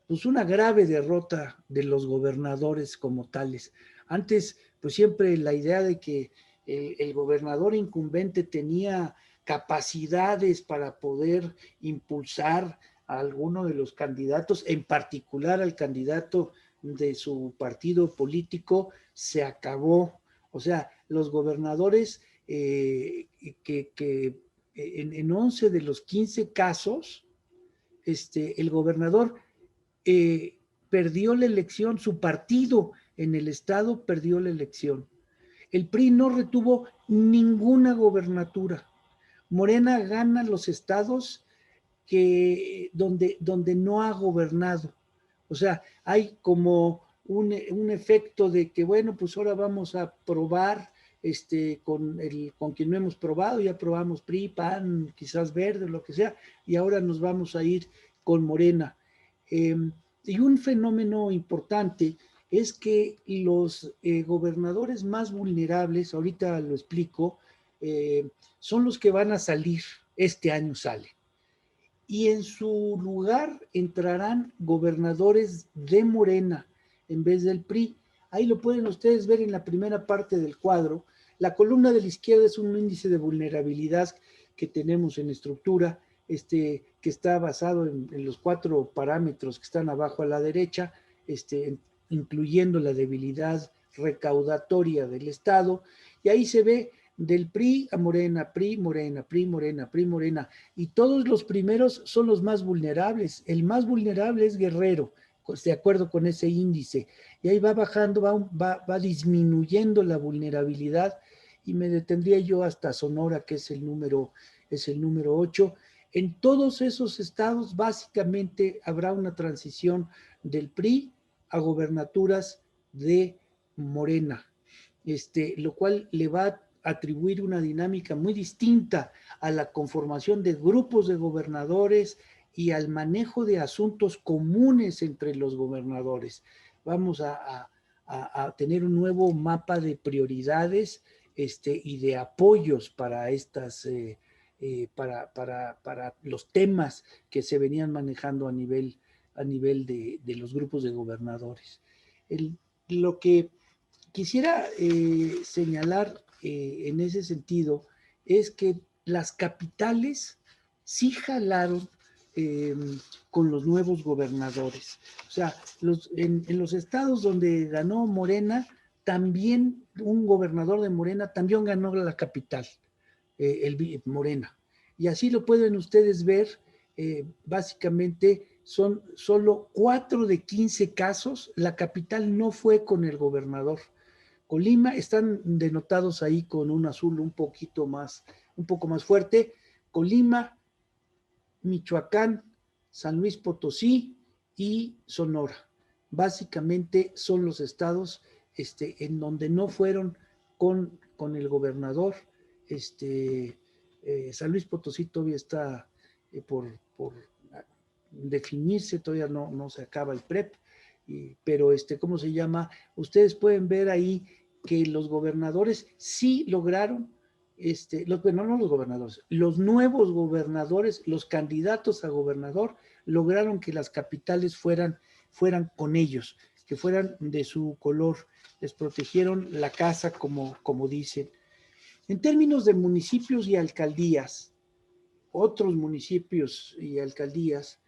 pues una grave derrota de los gobernadores como tales. Antes, pues siempre la idea de que el gobernador incumbente tenía capacidades para poder impulsar a alguno de los candidatos, en particular al candidato de su partido político, se acabó. O sea, los gobernadores en 11 de los 15 casos, el gobernador perdió la elección, su partido en el estado perdió la elección. El PRI no retuvo ninguna gobernatura. Morena gana los estados donde no ha gobernado. O sea, hay como un efecto de que, bueno, pues ahora vamos a probar con quien no hemos probado, ya probamos PRI, PAN, quizás Verde, lo que sea, y ahora nos vamos a ir con Morena. Y un fenómeno importante es que los gobernadores más vulnerables, ahorita lo explico, son los que van a salir, este año salen. Y en su lugar entrarán gobernadores de Morena en vez del PRI. Ahí lo pueden ustedes ver en la primera parte del cuadro. La columna de la izquierda es un índice de vulnerabilidad que tenemos en estructura, que está basado en los 4 parámetros que están abajo a la derecha, incluyendo la debilidad recaudatoria del Estado. Y ahí se ve del PRI a Morena, PRI, Morena, PRI, Morena, PRI, Morena. Y todos los primeros son los más vulnerables. El más vulnerable es Guerrero, de acuerdo con ese índice. Y ahí va bajando, va disminuyendo la vulnerabilidad, y me detendría yo hasta Sonora, que es el número 8. En todos esos estados, básicamente, habrá una transición del PRI a gobernaturas de Morena, lo cual le va a atribuir una dinámica muy distinta a la conformación de grupos de gobernadores y al manejo de asuntos comunes entre los gobernadores. Vamos a tener un nuevo mapa de prioridades y de apoyos para estas para los temas que se venían manejando a nivel de los grupos de gobernadores. Lo que quisiera señalar en ese sentido es que las capitales sí jalaron con los nuevos gobernadores. O sea, en los estados donde ganó Morena, también un gobernador de Morena también ganó la capital, Morena. Y así lo pueden ustedes ver, básicamente son solo 4 de 15 casos, la capital no fue con el gobernador. Colima están denotados ahí con un azul un poco más fuerte. Colima, Michoacán, San Luis Potosí y Sonora. Básicamente son los estados en donde no fueron con el gobernador. San Luis Potosí todavía está por definirse, todavía no se acaba el PREP, pero ¿cómo se llama? Ustedes pueden ver ahí que los gobernadores sí lograron, no los gobernadores, los nuevos gobernadores, los candidatos a gobernador, lograron que las capitales fueran con ellos, que fueran de su color, les protegieron la casa, como dicen. En términos de municipios y alcaldías, otros municipios y alcaldías,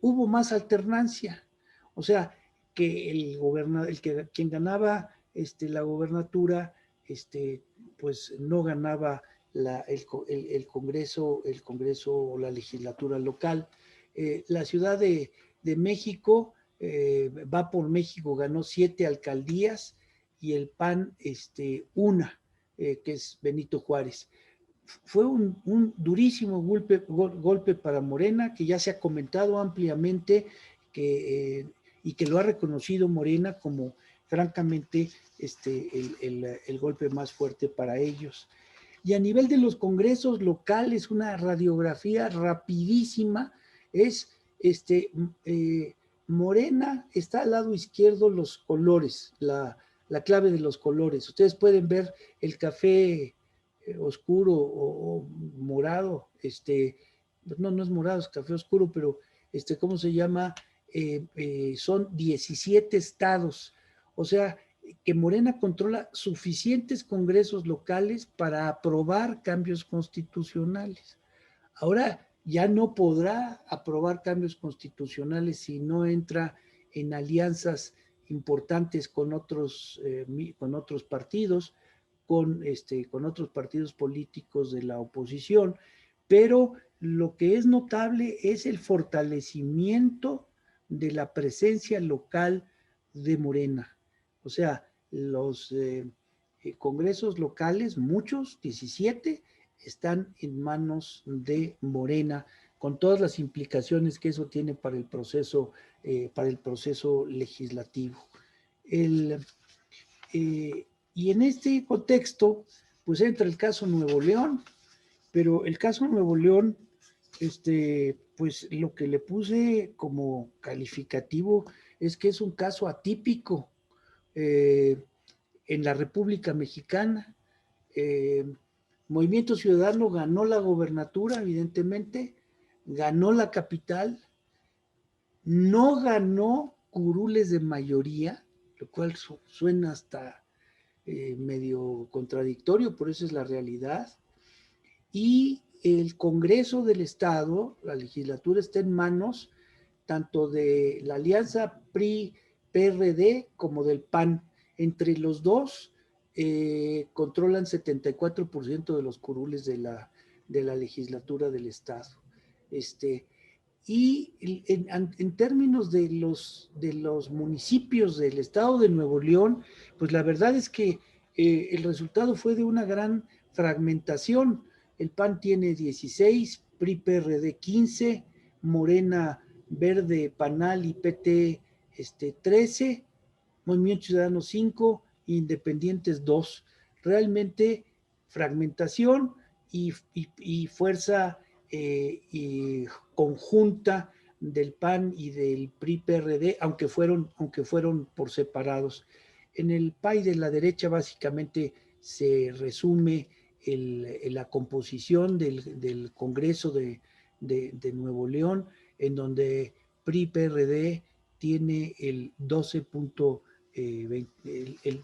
hubo más alternancia. O sea, que quien ganaba la gobernatura, pues no ganaba el Congreso o la legislatura local. La Ciudad de México, Va por México, ganó 7 alcaldías y el PAN una, que es Benito Juárez. Fue un durísimo golpe para Morena, que ya se ha comentado ampliamente y que lo ha reconocido Morena como francamente el golpe más fuerte para ellos. Y a nivel de los congresos locales, una radiografía rapidísima es Morena, está al lado izquierdo los colores, la clave de los colores. Ustedes pueden ver el café oscuro o morado, no es morado, es café oscuro, pero ¿cómo se llama? Son 17 estados, o sea, que Morena controla suficientes congresos locales para aprobar cambios constitucionales. Ahora ya no podrá aprobar cambios constitucionales si no entra en alianzas importantes con otros partidos, con otros partidos políticos de la oposición, pero lo que es notable es el fortalecimiento de la presencia local de Morena. O sea, los congresos locales, muchos, 17, están en manos de Morena, con todas las implicaciones que eso tiene para el proceso legislativo. Y en este contexto, pues entra el caso Nuevo León, pero el caso Nuevo León, pues lo que le puse como calificativo es que es un caso atípico en la República Mexicana. Movimiento Ciudadano ganó la gobernatura, evidentemente, ganó la capital, no ganó curules de mayoría, lo cual suena hasta medio contradictorio, pero esa es la realidad. Y el Congreso del Estado, la legislatura, está en manos tanto de la alianza PRI-PRD como del PAN. Entre los dos controlan 74% de los curules de la legislatura del Estado. Y en términos de los municipios del Estado de Nuevo León, pues la verdad es que el resultado fue de una gran fragmentación. El PAN tiene 16, PRI-PRD 15, Morena, Verde, PANAL y PT 13, Movimiento Ciudadano 5, Independientes 2. Realmente fragmentación y fuerza y conjunta del PAN y del PRI-PRD, aunque fueron por separados. En el PAI de la derecha básicamente se resume la composición del Congreso de Nuevo León, en donde PRI-PRD tiene el 12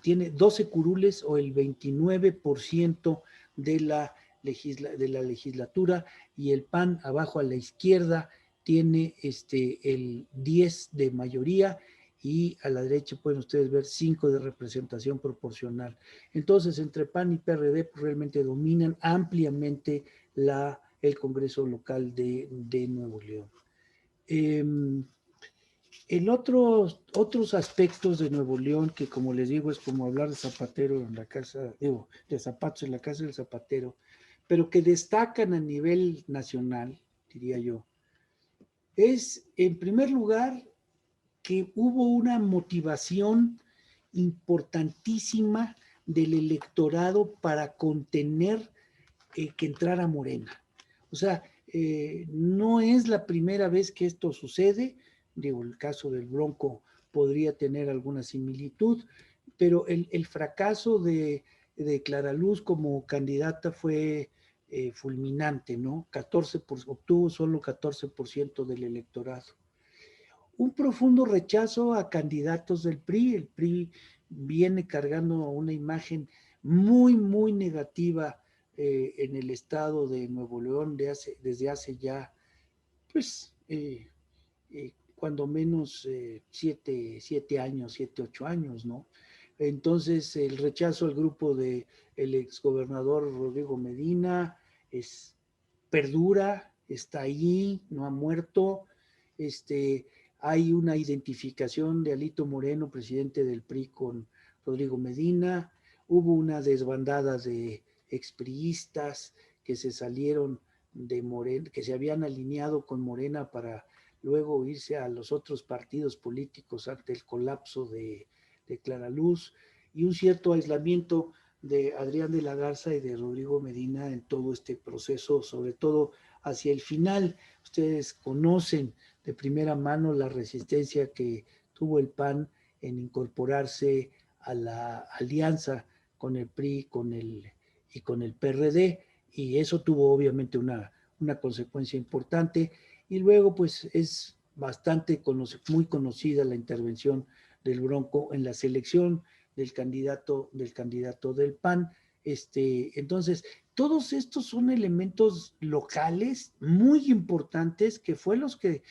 tiene 12 curules o el 29% de la legislatura, y el PAN abajo a la izquierda tiene el 10 de mayoría, y a la derecha pueden ustedes ver 5 de representación proporcional. Entonces, entre PAN y PRD pues, realmente dominan ampliamente el Congreso local de Nuevo León. En otros aspectos de Nuevo León, que como les digo, es como hablar de zapatero en la casa, de zapatos en la casa del zapatero, pero que destacan a nivel nacional, diría yo, es, en primer lugar, que hubo una motivación importantísima del electorado para contener que entrara Morena. O sea, no es la primera vez que esto sucede. Digo, el caso del Bronco podría tener alguna similitud, pero el fracaso de Clara Luz como candidata fue fulminante, ¿no? Obtuvo solo 14% del electorado. Un profundo rechazo a candidatos del PRI. El PRI viene cargando una imagen muy, muy negativa en el estado de Nuevo León desde hace ya, pues, cuando menos 8 años, ¿no? Entonces, el rechazo al grupo del exgobernador Rodrigo Medina perdura, está allí, no ha muerto. Hay una identificación de Alito Moreno, presidente del PRI, con Rodrigo Medina. Hubo una desbandada de expriistas que se salieron de Morena, que se habían alineado con Morena para luego irse a los otros partidos políticos ante el colapso de Clara Luz, y un cierto aislamiento de Adrián de la Garza y de Rodrigo Medina en todo este proceso, sobre todo hacia el final. Ustedes conocen de primera mano la resistencia que tuvo el PAN en incorporarse a la alianza con el PRI y con el PRD, y eso tuvo obviamente una consecuencia importante. Y luego pues es muy conocida la intervención del Bronco en la selección del candidato del PAN. Entonces, todos estos son elementos locales muy importantes que fue los que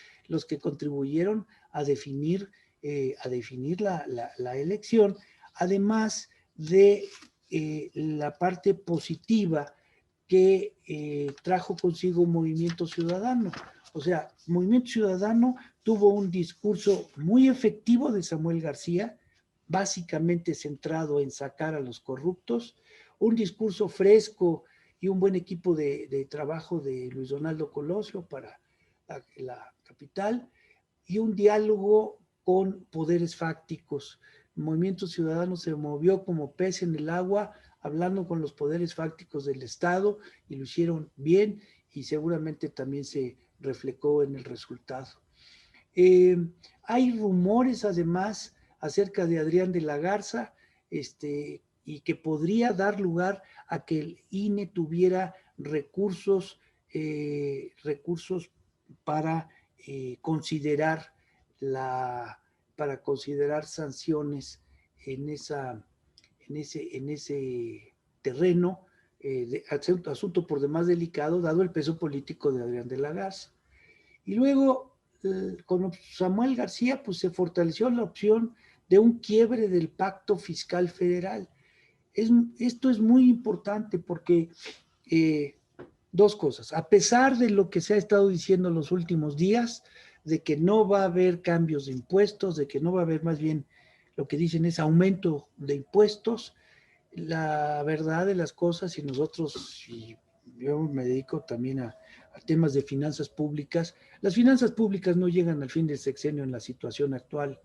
contribuyeron a definir la elección, además de la parte positiva que trajo consigo Movimiento Ciudadano. O sea, Movimiento Ciudadano tuvo un discurso muy efectivo de Samuel García, básicamente centrado en sacar a los corruptos, un discurso fresco y un buen equipo de trabajo de Luis Donaldo Colosio para la capital, y un diálogo con poderes fácticos. El Movimiento Ciudadano se movió como pez en el agua, hablando con los poderes fácticos del Estado, y lo hicieron bien, y seguramente también se reflejó en el resultado. Hay rumores además acerca de Adrián de la Garza, y que podría dar lugar a que el INE tuviera recursos para considerar sanciones en ese terreno, asunto por demás delicado, dado el peso político de Adrián de la Garza. Y luego, con Samuel García, pues se fortaleció la opción de un quiebre del pacto fiscal federal. Esto es muy importante porque dos cosas. A pesar de lo que se ha estado diciendo en los últimos días, de que no va a haber cambios de impuestos, de que no va a haber, más bien lo que dicen es aumento de impuestos, la verdad de las cosas, y nosotros, y yo me dedico también a temas de finanzas públicas, las finanzas públicas no llegan al fin del sexenio en la situación actual.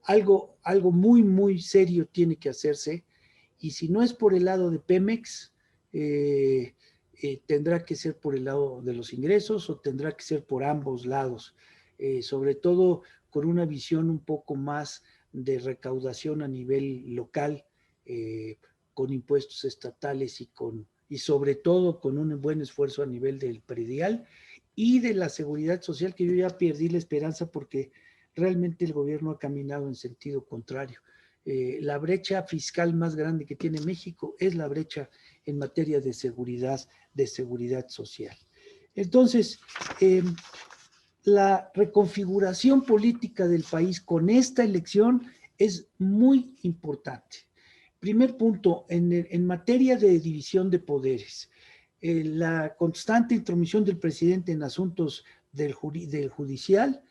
Algo muy, muy serio tiene que hacerse, y si no es por el lado de Pemex, tendrá que ser por el lado de los ingresos, o tendrá que ser por ambos lados, sobre todo con una visión un poco más de recaudación a nivel local, con impuestos estatales y sobre todo con un buen esfuerzo a nivel del predial y de la seguridad social, que yo ya perdí la esperanza porque realmente el gobierno ha caminado en sentido contrario. La brecha fiscal más grande que tiene México es la brecha en materia de seguridad social. Entonces, la reconfiguración política del país con esta elección es muy importante. Primer punto, en materia de división de poderes, la constante intromisión del presidente en asuntos del judicial,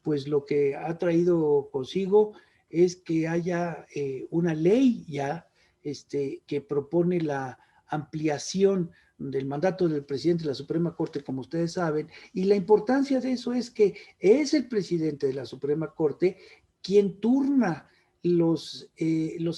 pues lo que ha traído consigo es que haya una ley ya que propone la ampliación del mandato del presidente de la Suprema Corte, como ustedes saben, y la importancia de eso es que es el presidente de la Suprema Corte quien turna los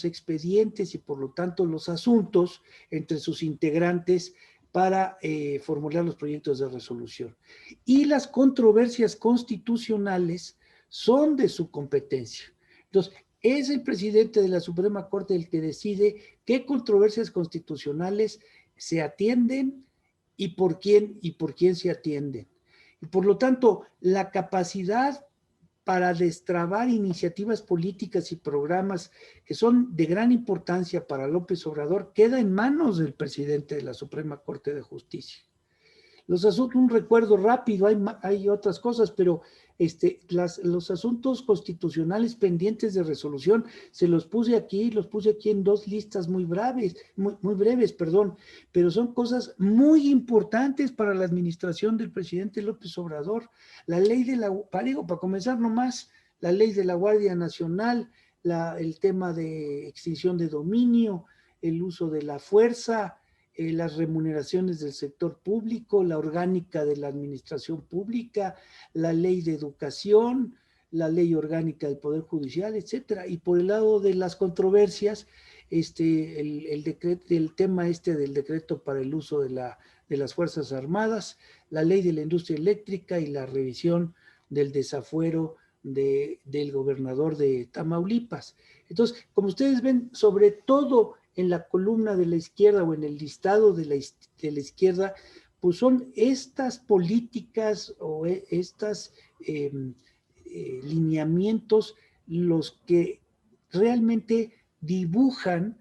expedientes y por lo tanto los asuntos entre sus integrantes para formular los proyectos de resolución. Y las controversias constitucionales son de su competencia. Entonces, es el presidente de la Suprema Corte el que decide qué controversias constitucionales se atienden y por quién se atienden. Y por lo tanto, la capacidad para destrabar iniciativas políticas y programas que son de gran importancia para López Obrador queda en manos del presidente de la Suprema Corte de Justicia. Los asuntos, un recuerdo rápido, hay otras cosas, pero los asuntos constitucionales pendientes de resolución, los puse aquí en dos listas muy breves, pero son cosas muy importantes para la administración del presidente López Obrador. La ley para comenzar nomás, la ley de la Guardia Nacional, el tema de extinción de dominio, el uso de la fuerza, las remuneraciones del sector público, la orgánica de la administración pública, la ley de educación, la ley orgánica del Poder Judicial, etcétera. Y por el lado de las controversias, el tema del decreto para el uso de las Fuerzas Armadas, la ley de la industria eléctrica y la revisión del desafuero del gobernador de Tamaulipas. Entonces, como ustedes ven, sobre todo en la columna de la izquierda o en el listado de la izquierda, pues son estas políticas o estos lineamientos los que realmente dibujan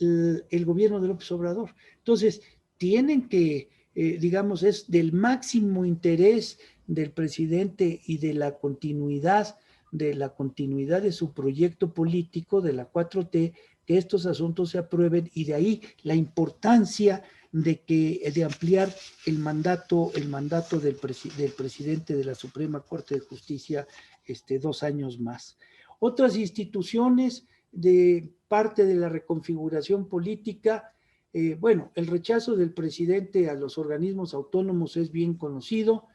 el gobierno de López Obrador. Entonces, tienen que, digamos, es del máximo interés del presidente y de la continuidad de su proyecto político de la 4T, que estos asuntos se aprueben, y de ahí la importancia de ampliar el mandato del presidente de la Suprema Corte de Justicia 2 años más. Otras instituciones de parte de la reconfiguración política, bueno, el rechazo del presidente a los organismos autónomos es bien conocido.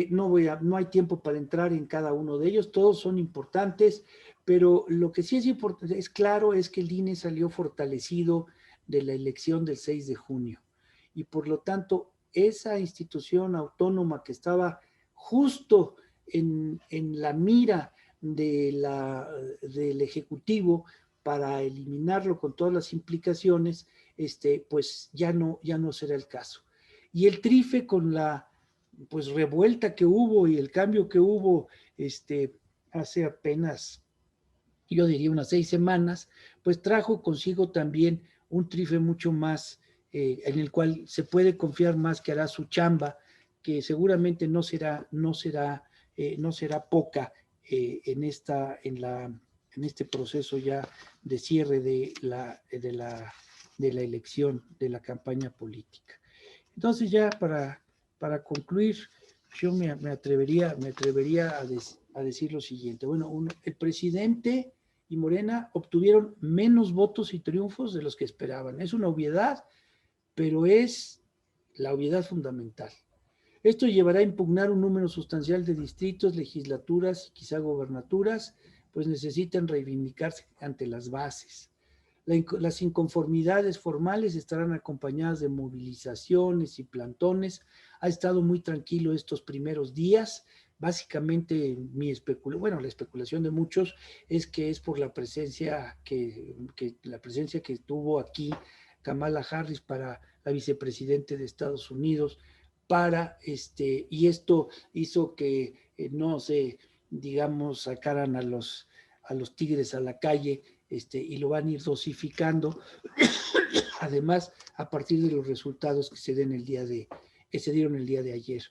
No hay tiempo para entrar en cada uno de ellos, todos son importantes, pero lo que sí es importante, es claro, es que el INE salió fortalecido de la elección del 6 de junio. Y por lo tanto, esa institución autónoma que estaba justo en la mira del Ejecutivo para eliminarlo con todas las implicaciones, pues ya no será el caso. Y el TRIFE, con la revuelta que hubo y el cambio que hubo hace apenas, yo diría, unas 6 semanas, pues trajo consigo también un TRIFE mucho más, en el cual se puede confiar más que hará su chamba, que seguramente no será poca en este proceso ya de cierre de la elección, de la campaña política. Entonces, ya para concluir, yo me atrevería a decir lo siguiente. Bueno, el presidente y Morena obtuvieron menos votos y triunfos de los que esperaban. Es una obviedad, pero es la obviedad fundamental. Esto llevará a impugnar un número sustancial de distritos, legislaturas y quizá gobernaturas, pues necesitan reivindicarse ante las bases. Las inconformidades formales estarán acompañadas de movilizaciones y plantones. Ha estado muy tranquilo estos primeros días. Básicamente la especulación de muchos es que es por la presencia que tuvo aquí Kamala Harris para la vicepresidente de Estados Unidos, y esto hizo que no se, digamos, sacaran a los tigres a la calle, y lo van a ir dosificando, además, a partir de los resultados que se dieron el día de ayer.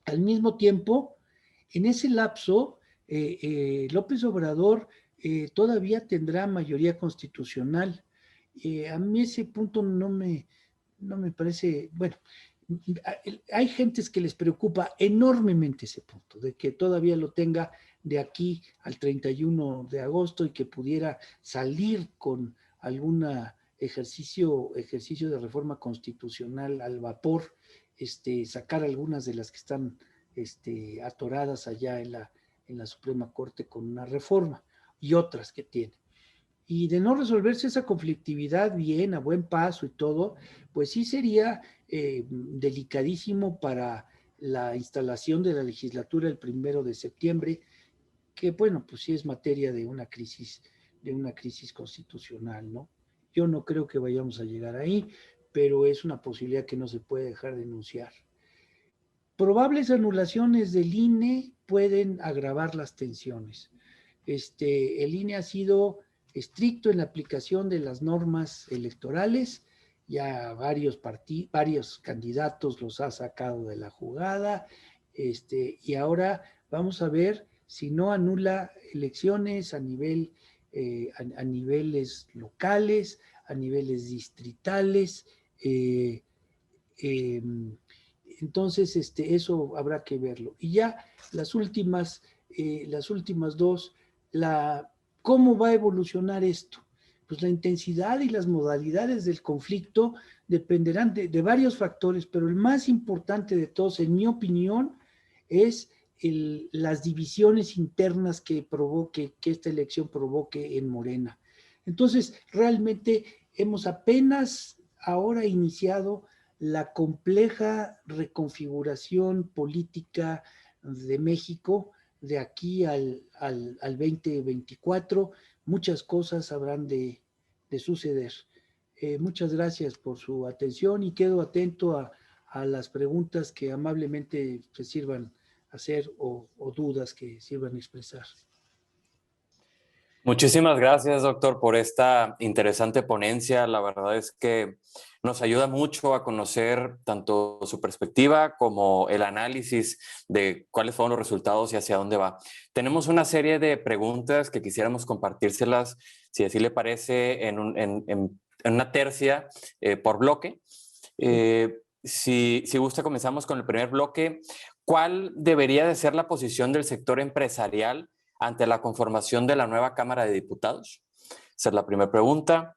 Al mismo tiempo, en ese lapso, López Obrador todavía tendrá mayoría constitucional. A mí ese punto no me parece, bueno, hay gentes que les preocupa enormemente ese punto, de que todavía lo tenga de aquí al 31 de agosto y que pudiera salir con algún ejercicio de reforma constitucional al vapor, sacar algunas de las que están atoradas allá en la Suprema Corte con una reforma. y otras que tiene. Y de no resolverse esa conflictividad bien, a buen paso y todo, pues sí sería delicadísimo para la instalación de la legislatura el 1 de septiembre, que bueno, pues sí es materia de una crisis constitucional, ¿no? Yo no creo que vayamos a llegar ahí, pero es una posibilidad que no se puede dejar de enunciar. Probables anulaciones del INE pueden agravar las tensiones. El INE ha sido estricto en la aplicación de las normas electorales, ya varios candidatos los ha sacado de la jugada, y ahora vamos a ver si no anula elecciones a niveles locales, a niveles distritales. Entonces, eso habrá que verlo. Y ya las últimas dos, ¿cómo va a evolucionar esto? Pues la intensidad y las modalidades del conflicto dependerán de varios factores, pero el más importante de todos, en mi opinión, es las divisiones internas que esta elección provoque en Morena. Entonces, realmente hemos apenas ahora iniciado la compleja reconfiguración política de México de aquí al 2024. Muchas cosas habrán de suceder. Muchas gracias por su atención y quedo atento a las preguntas que amablemente se sirvan hacer o dudas que sirvan expresar. Muchísimas gracias, doctor, por esta interesante ponencia. La verdad es que nos ayuda mucho a conocer tanto su perspectiva como el análisis de cuáles fueron los resultados y hacia dónde va. Tenemos una serie de preguntas que quisiéramos compartírselas, si así le parece, en una tercia por bloque. Si gusta, comenzamos con el primer bloque. ¿Cuál debería de ser la posición del sector empresarial ante la conformación de la nueva Cámara de Diputados? Esa es la primera pregunta.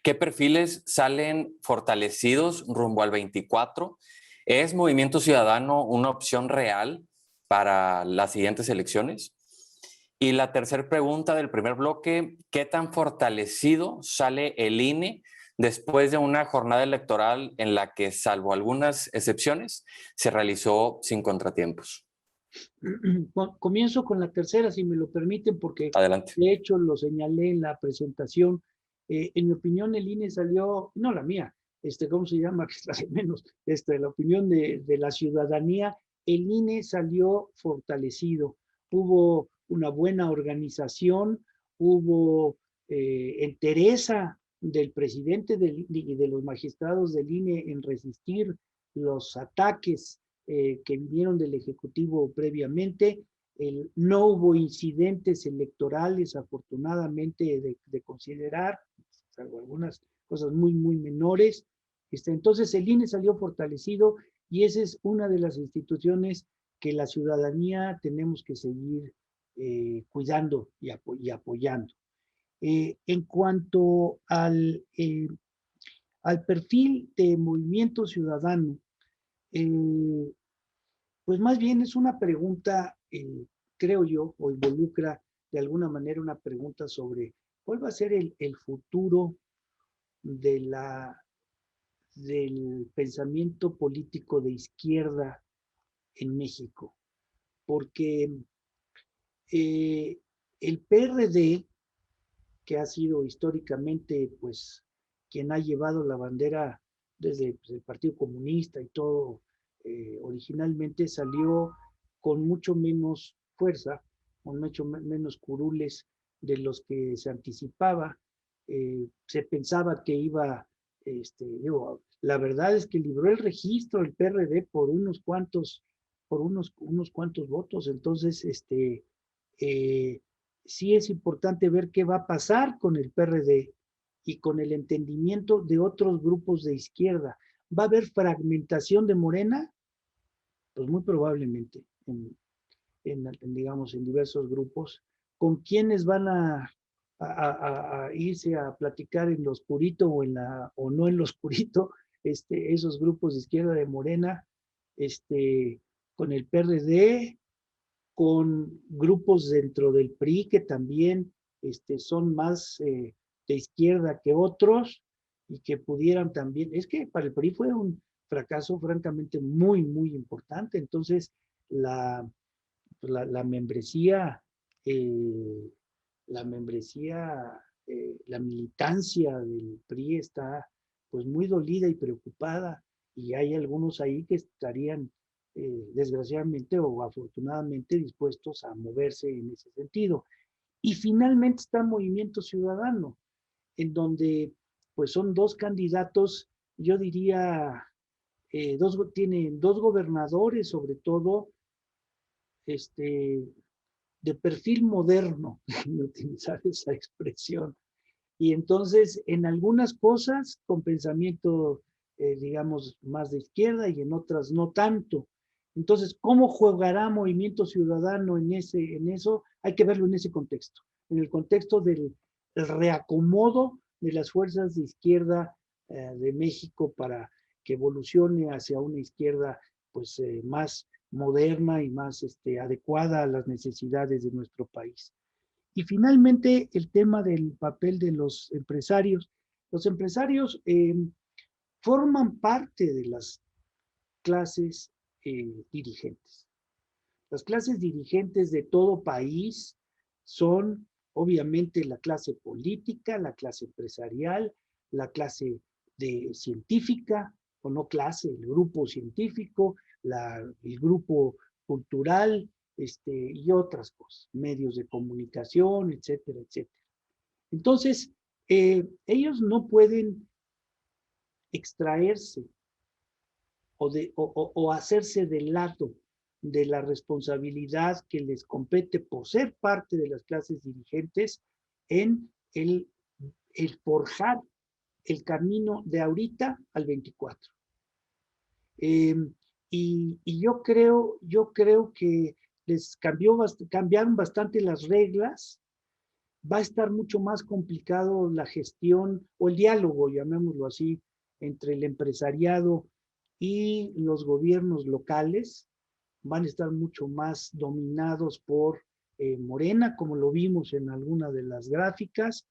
¿Qué perfiles salen fortalecidos rumbo al 24? ¿Es Movimiento Ciudadano una opción real para las siguientes elecciones? Y la tercera pregunta del primer bloque, ¿qué tan fortalecido sale el INE después de una jornada electoral en la que, salvo algunas excepciones, se realizó sin contratiempos? Comienzo con la tercera, si me lo permiten, porque adelante. De hecho lo señalé en la presentación. En mi opinión, el INE salió, no la mía, ¿cómo se llama? Que es la de menos, la opinión de la ciudadanía, el INE salió fortalecido. Hubo una buena organización, hubo entereza del presidente y de los magistrados del INE en resistir los ataques que vinieron del Ejecutivo previamente. No hubo incidentes electorales, afortunadamente, de considerar, salvo algunas cosas muy, muy menores. Entonces, el INE salió fortalecido y esa es una de las instituciones que la ciudadanía tenemos que seguir cuidando y apoyando. En cuanto al perfil de Movimiento Ciudadano, pues más bien es una pregunta, creo yo, o involucra de alguna manera una pregunta sobre cuál va a ser el futuro del pensamiento político de izquierda en México. Porque el PRD, que ha sido históricamente, pues, quien ha llevado la bandera desde el Partido Comunista y todo, originalmente salió con mucho menos fuerza, con mucho menos curules de los que se anticipaba. Se pensaba que iba, la verdad es que libró el registro el PRD por unos cuantos votos. Entonces, sí es importante ver qué va a pasar con el PRD y con el entendimiento de otros grupos de izquierda. ¿Va a haber fragmentación de Morena? Pues muy probablemente, digamos, en diversos grupos. ¿Con quiénes van a irse a platicar en lo oscurito o no en lo oscurito? Esos grupos de izquierda de Morena, con el PRD, con grupos dentro del PRI que también son más de izquierda que otros y que pudieran también, es que para el PRI fue un fracaso francamente muy, muy importante. Entonces, la membresía, la militancia del PRI está pues muy dolida y preocupada, y hay algunos ahí que estarían desgraciadamente o afortunadamente dispuestos a moverse en ese sentido. Y finalmente está Movimiento Ciudadano, en donde pues son dos candidatos, yo diría, tienen dos gobernadores sobre todo, de perfil moderno, utilizar esa expresión. Y entonces, en algunas cosas, con pensamiento, digamos, más de izquierda y en otras no tanto. Entonces, ¿cómo jugará Movimiento Ciudadano en eso? Hay que verlo en ese contexto, en el contexto del reacomodo de las fuerzas de izquierda de México para que evolucione hacia una izquierda pues más moderna y más adecuada a las necesidades de nuestro país. Y finalmente, el tema del papel de los empresarios. Los empresarios forman parte de las clases dirigentes. Las clases dirigentes de todo país son obviamente la clase política, la clase empresarial, la clase científica, o no clase, el grupo científico, el grupo cultural, y otras cosas, medios de comunicación, etcétera, etcétera. Entonces, ellos no pueden extraerse o hacerse del lado de la responsabilidad que les compete por ser parte de las clases dirigentes en el forjar el camino de ahorita al 24. Y yo creo que les cambiaron bastante las reglas. Va a estar mucho más complicado la gestión o el diálogo, llamémoslo así, entre el empresariado y los gobiernos locales. Van a estar mucho más dominados por Morena, como lo vimos en alguna de las gráficas,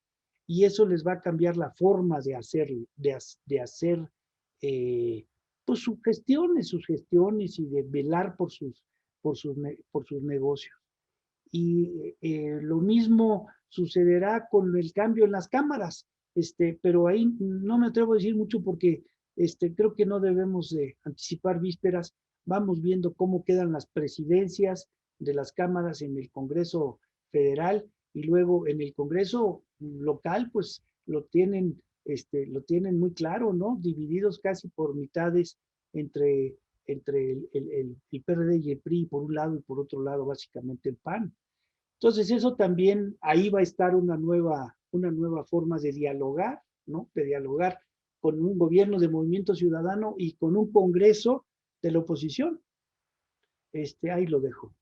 y eso les va a cambiar la forma de hacer pues sus gestiones y de velar por sus negocios. Y lo mismo sucederá con el cambio en las cámaras, pero ahí no me atrevo a decir mucho porque creo que no debemos de anticipar vísperas. Vamos viendo cómo quedan las presidencias de las cámaras en el Congreso Federal, y luego en el Congreso local, pues lo tienen muy claro, ¿no? Divididos casi por mitades entre el PRD y el PRI por un lado, y por otro lado básicamente el PAN. Entonces eso también, ahí va a estar una nueva forma de dialogar, ¿no? De dialogar con un gobierno de Movimiento Ciudadano y con un Congreso de la oposición. Ahí lo dejo.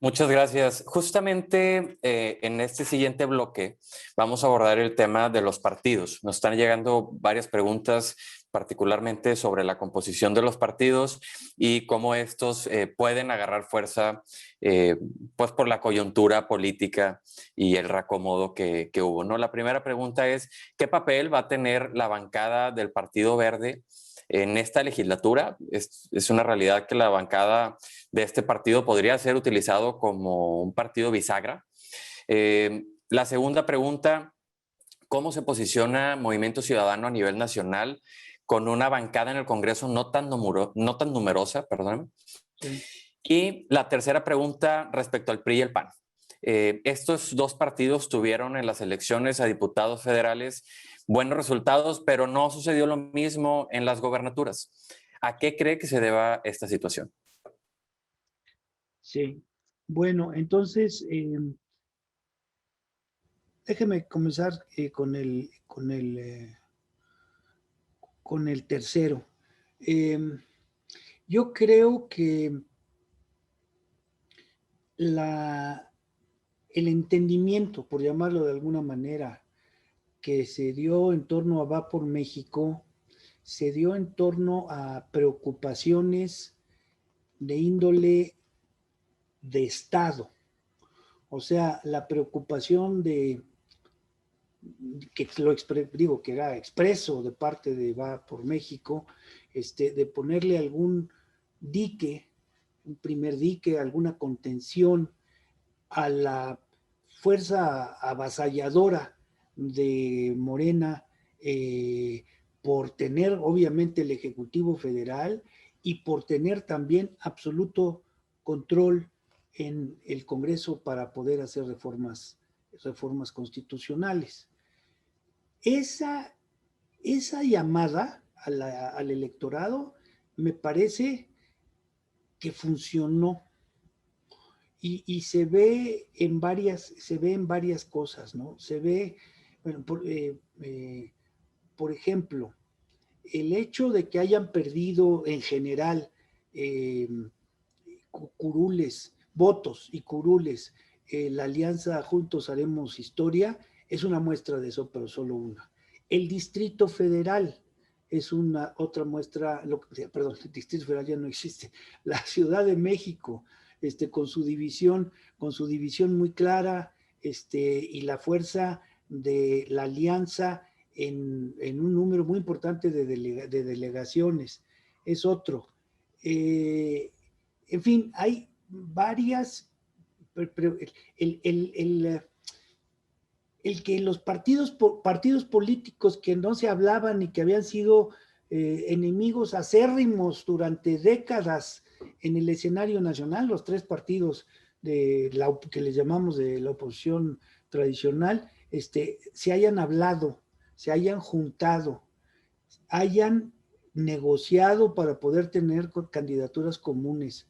Muchas gracias. Justamente en este siguiente bloque vamos a abordar el tema de los partidos. Nos están llegando varias preguntas, particularmente sobre la composición de los partidos y cómo estos pueden agarrar fuerza pues por la coyuntura política y el reacomodo que hubo, ¿no? La primera pregunta es, ¿qué papel va a tener la bancada del Partido Verde en esta legislatura? Es una realidad que la bancada de este partido podría ser utilizado como un partido bisagra. La segunda pregunta, ¿cómo se posiciona Movimiento Ciudadano a nivel nacional con una bancada en el Congreso no tan numerosa? Perdóname. Sí. Y la tercera pregunta respecto al PRI y el PAN. Estos dos partidos tuvieron en las elecciones a diputados federales buenos resultados, pero no sucedió lo mismo en las gobernaturas. ¿A qué cree que se deba esta situación? Sí, bueno, entonces déjeme comenzar con el tercero. Yo creo que el entendimiento, por llamarlo de alguna manera, que se dio en torno a Va por México, se dio en torno a preocupaciones de índole de Estado, O sea, la preocupación de, que digo, que era expreso de parte de Va por México, de ponerle algún dique, un primer dique, alguna contención a la fuerza avasalladora de Morena, por tener obviamente el Ejecutivo Federal y por tener también absoluto control en el Congreso para poder hacer reformas constitucionales. Esa llamada al electorado me parece que funcionó. Y se ve en varias cosas, ¿no? Se ve, bueno, por ejemplo, el hecho de que hayan perdido en general votos y curules, la alianza Juntos Haremos Historia, es una muestra de eso, pero solo una. El Distrito Federal es otra muestra, perdón, el Distrito Federal ya no existe, la Ciudad de México, con su división muy clara, y la fuerza de la alianza en un número muy importante de delegaciones, es otro. En fin, hay varias, el que los partidos políticos que no se hablaban y que habían sido enemigos acérrimos durante décadas en el escenario nacional, los tres partidos que les llamamos de la oposición tradicional, se hayan hablado, se hayan juntado, hayan negociado para poder tener candidaturas comunes.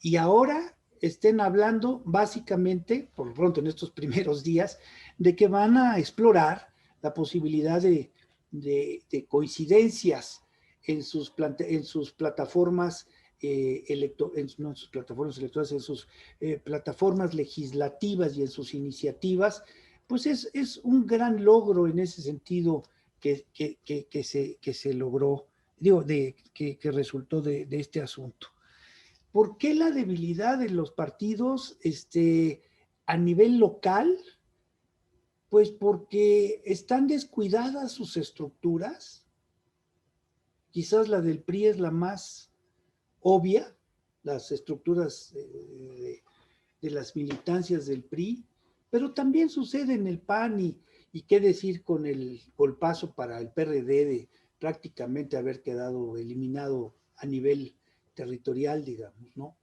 Y ahora estén hablando básicamente, por lo pronto en estos primeros días, de que van a explorar la posibilidad de coincidencias en sus plataformas electorales, en sus plataformas legislativas y en sus iniciativas, pues es un gran logro en ese sentido que se logró, que resultó de este asunto. ¿Por qué la debilidad de los partidos a nivel local? Pues porque están descuidadas sus estructuras. Quizás la del PRI es la más obvia, las estructuras de las militancias del PRI, pero también sucede en el PAN y qué decir con el golpazo para el PRD de prácticamente haber quedado eliminado a nivel territorial, digamos, ¿no?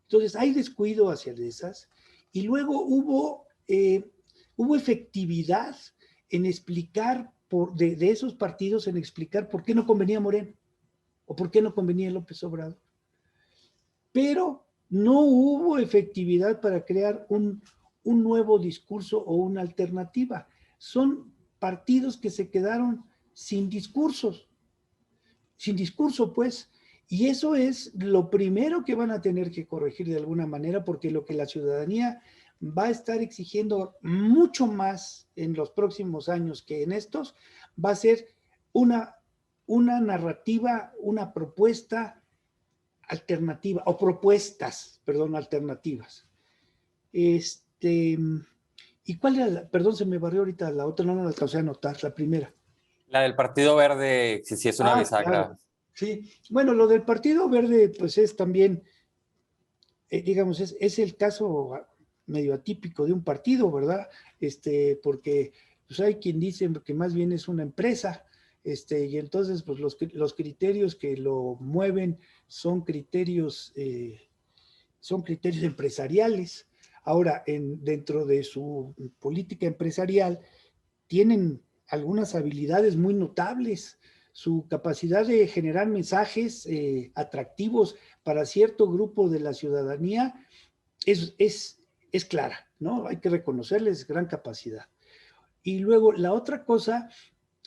Entonces hay descuido hacia esas, y luego hubo efectividad en explicar de esos partidos, en explicar por qué no convenía Moreno o por qué no convenía López Obrador. Pero no hubo efectividad para crear un nuevo discurso o una alternativa. Son partidos que se quedaron sin discurso, pues, y eso es lo primero que van a tener que corregir de alguna manera, porque lo que la ciudadanía va a estar exigiendo mucho más en los próximos años que en estos, va a ser una narrativa, una propuesta alternativa, o propuestas, perdón, alternativas. ¿Y cuál era perdón, se me barrió ahorita la otra, no la alcancé a notar, la primera? La del Partido Verde, si es una bisagra. Claro. Sí, bueno, lo del Partido Verde, pues es también, digamos, es el caso medio atípico de un partido, ¿verdad? Porque pues hay quien dice que más bien es una empresa, y entonces pues los criterios que lo mueven son criterios empresariales. Ahora, dentro de su política empresarial, tienen algunas habilidades muy notables. Su capacidad de generar mensajes atractivos para cierto grupo de la ciudadanía es clara, ¿no? Hay que reconocerles gran capacidad. Y luego la otra cosa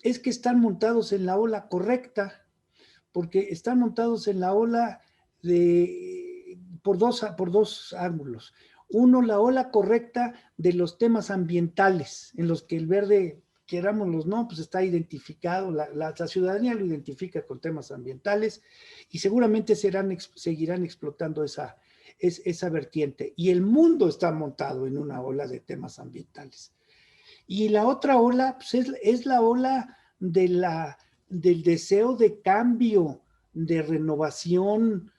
es que están montados en la ola correcta, porque están montados en la ola por dos ángulos. Uno, la ola correcta de los temas ambientales, en los que el verde, querámoslos, no, pues está identificado, la ciudadanía lo identifica con temas ambientales, y seguramente seguirán explotando esa esa vertiente. Y el mundo está montado en una ola de temas ambientales. Y la otra ola pues es la ola del deseo de cambio, de renovación,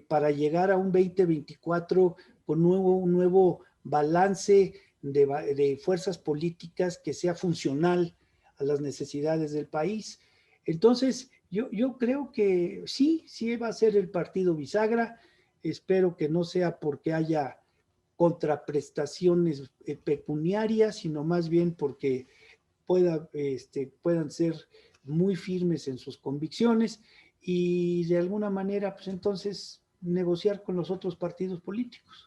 para llegar a un 2024 con un nuevo balance de fuerzas políticas que sea funcional a las necesidades del país. Entonces, yo creo que sí va a ser el partido bisagra. Espero que no sea porque haya contraprestaciones pecuniarias, sino más bien porque puedan ser muy firmes en sus convicciones y de alguna manera, pues entonces, negociar con los otros partidos políticos.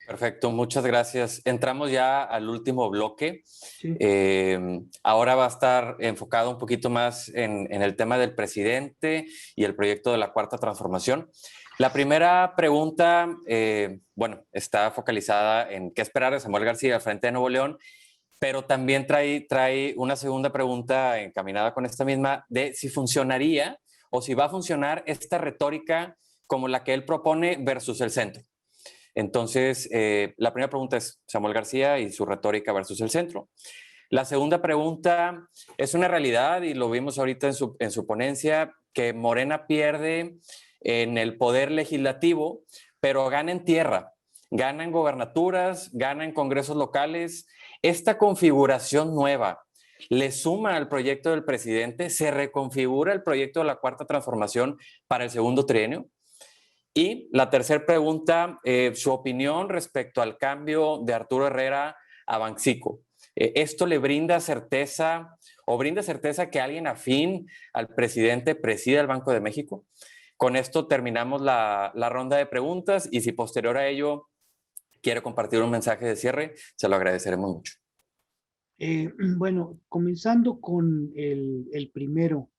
Perfecto, muchas gracias. Entramos ya al último bloque. Sí. Ahora va a estar enfocado un poquito más en el tema del presidente y el proyecto de la Cuarta Transformación. La primera pregunta, bueno, está focalizada en qué esperar de Samuel García al frente de Nuevo León, pero también trae una segunda pregunta encaminada con esta misma de si funcionaría o si va a funcionar esta retórica como la que él propone versus el centro. Entonces, la primera pregunta es Samuel García y su retórica versus el centro. La segunda pregunta es una realidad y lo vimos ahorita en su ponencia, que Morena pierde en el poder legislativo, pero gana en tierra, gana en gobernaturas, gana en congresos locales. Esta configuración nueva le suma al proyecto del presidente, se reconfigura el proyecto de la Cuarta Transformación para el segundo trienio. Y la tercera pregunta, su opinión respecto al cambio de Arturo Herrera a Banxico. ¿Esto le brinda certeza o brinda certeza que alguien afín al presidente presida el Banco de México? Con esto terminamos la ronda de preguntas y si posterior a ello quiere compartir un mensaje de cierre, se lo agradeceremos mucho. Bueno, comenzando con el primero.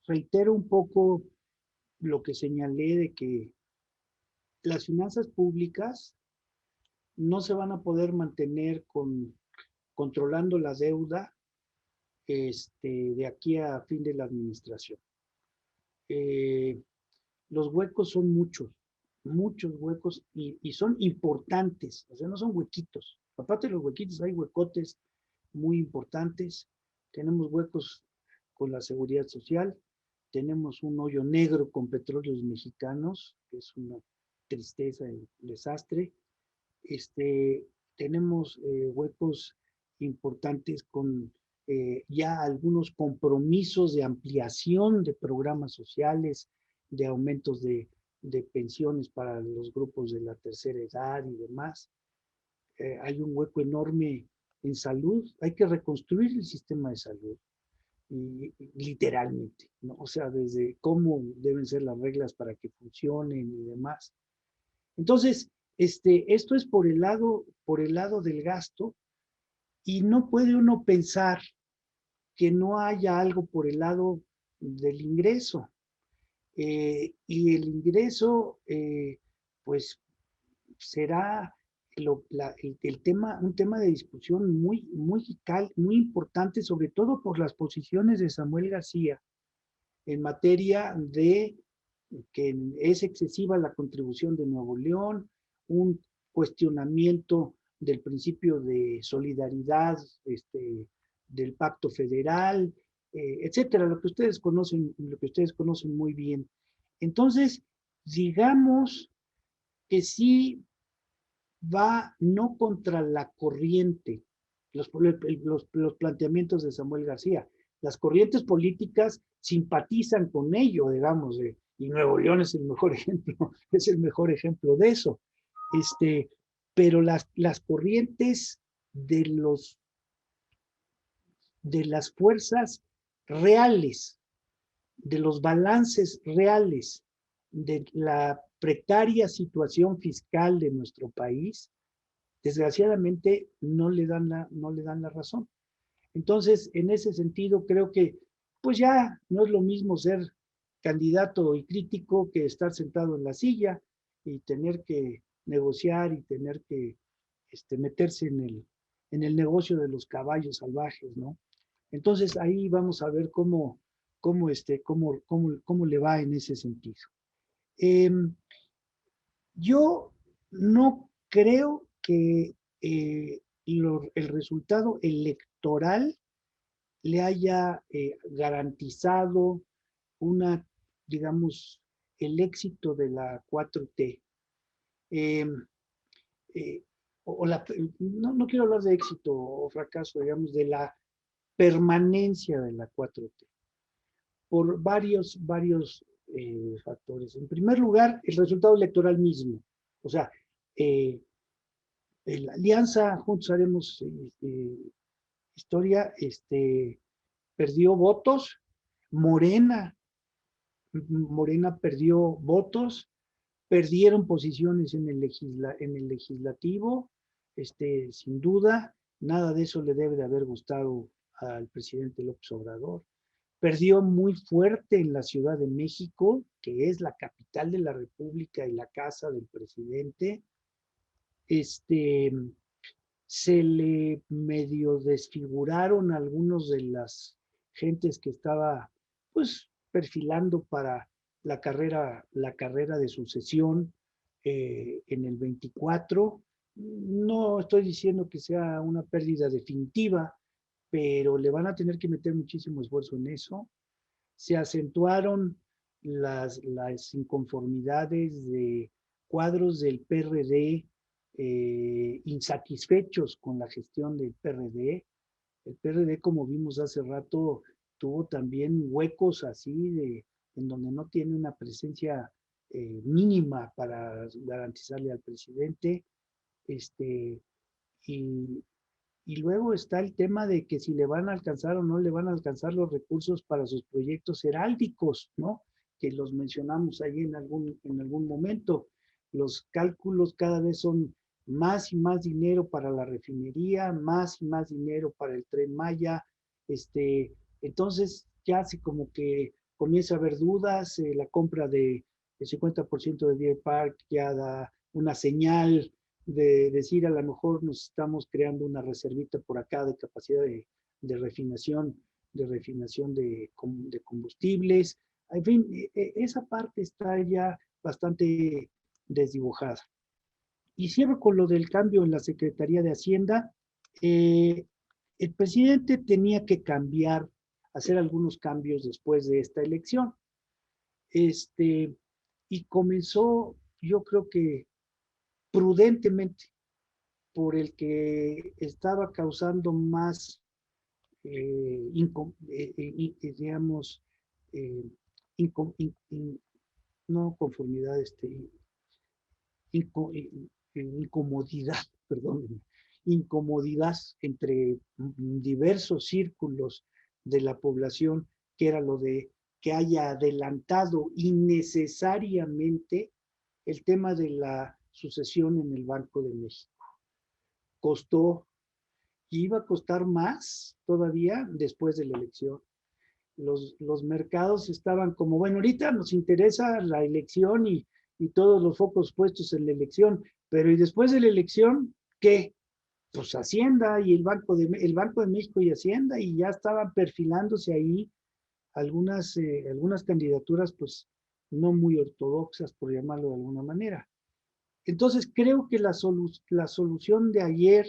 Reitero un poco lo que señalé de que las finanzas públicas no se van a poder mantener controlando la deuda de aquí a fin de la administración. Los huecos son muchos huecos y son importantes, o sea, no son huequitos. Aparte de los huequitos, hay huecotes muy importantes. Tenemos huecos con la seguridad social, tenemos un hoyo negro con petróleos mexicanos, que es una tristeza y desastre. Tenemos huecos importantes con ya algunos compromisos de ampliación de programas sociales, de aumentos de pensiones para los grupos de la tercera edad y demás. Hay un hueco enorme en salud. Hay que reconstruir el sistema de salud, y literalmente, ¿no? O sea, desde cómo deben ser las reglas para que funcionen y demás. Entonces, esto es por el lado del gasto, y no puede uno pensar que no haya algo por el lado del ingreso. Y el ingreso, pues, será un tema de discusión muy importante, sobre todo por las posiciones de Samuel García en materia de que es excesiva la contribución de Nuevo León, un cuestionamiento del principio de solidaridad, del pacto federal, etcétera, lo que ustedes conocen muy bien. Entonces, digamos que sí va no contra la corriente, los planteamientos de Samuel García. Las corrientes políticas simpatizan con ello, digamos, y Nuevo León es el mejor ejemplo de eso. Pero las corrientes de las fuerzas reales, de los balances reales, de la precaria situación fiscal de nuestro país, desgraciadamente no le dan la razón. Entonces, en ese sentido, creo que pues ya no es lo mismo ser candidato y crítico que estar sentado en la silla y tener que negociar y tener que meterse en el negocio de los caballos salvajes, ¿no? Entonces, ahí vamos a ver cómo cómo le va en ese sentido. Yo no creo que el resultado electoral le haya garantizado digamos, el éxito de la 4T. No quiero hablar de éxito o fracaso, digamos, de la permanencia de la 4T, por varios factores. En primer lugar, el resultado electoral mismo. O sea, la alianza Juntos Haremos Historia perdió votos, Morena perdió votos, perdieron posiciones en el legislativo, sin duda, nada de eso le debe de haber gustado al presidente López Obrador. Perdió muy fuerte en la Ciudad de México, que es la capital de la República y la casa del presidente. Se le medio desfiguraron algunos de las gentes que estaba, pues, perfilando para la carrera de sucesión en el 24. No estoy diciendo que sea una pérdida definitiva, pero le van a tener que meter muchísimo esfuerzo en eso. Se acentuaron las inconformidades de cuadros del PRD insatisfechos con la gestión del PRD. El PRD, como vimos hace rato, tuvo también huecos así en donde no tiene una presencia mínima para garantizarle al presidente. Y luego está el tema de que si le van a alcanzar o no le van a alcanzar los recursos para sus proyectos heráldicos, ¿no? Que los mencionamos ahí en algún momento. Los cálculos cada vez son más y más dinero para la refinería, más y más dinero para el Tren Maya. Entonces ya así como que comienza a haber dudas, la compra del 50% de Deer Park ya da una señal de decir a lo mejor nos estamos creando una reservita por acá de capacidad de refinación de combustibles. En fin, esa parte está ya bastante desdibujada. Y cierro con lo del cambio en la Secretaría de Hacienda. El presidente tenía que hacer algunos cambios después de esta elección. Y comenzó, yo creo que prudentemente, por el que estaba causando más, digamos, no conformidad, incomodidad, perdón, incomodidad entre diversos círculos de la población, que era lo de que haya adelantado innecesariamente el tema de la sucesión en el Banco de México. Costó, iba a costar más todavía después de la elección. Los mercados estaban como, bueno, ahorita nos interesa la elección y todos los focos puestos en la elección, pero ¿y después de la elección qué? Pues Hacienda y el Banco de México y Hacienda, y ya estaban perfilándose ahí algunas candidaturas, pues no muy ortodoxas, por llamarlo de alguna manera. Entonces creo que la solución de ayer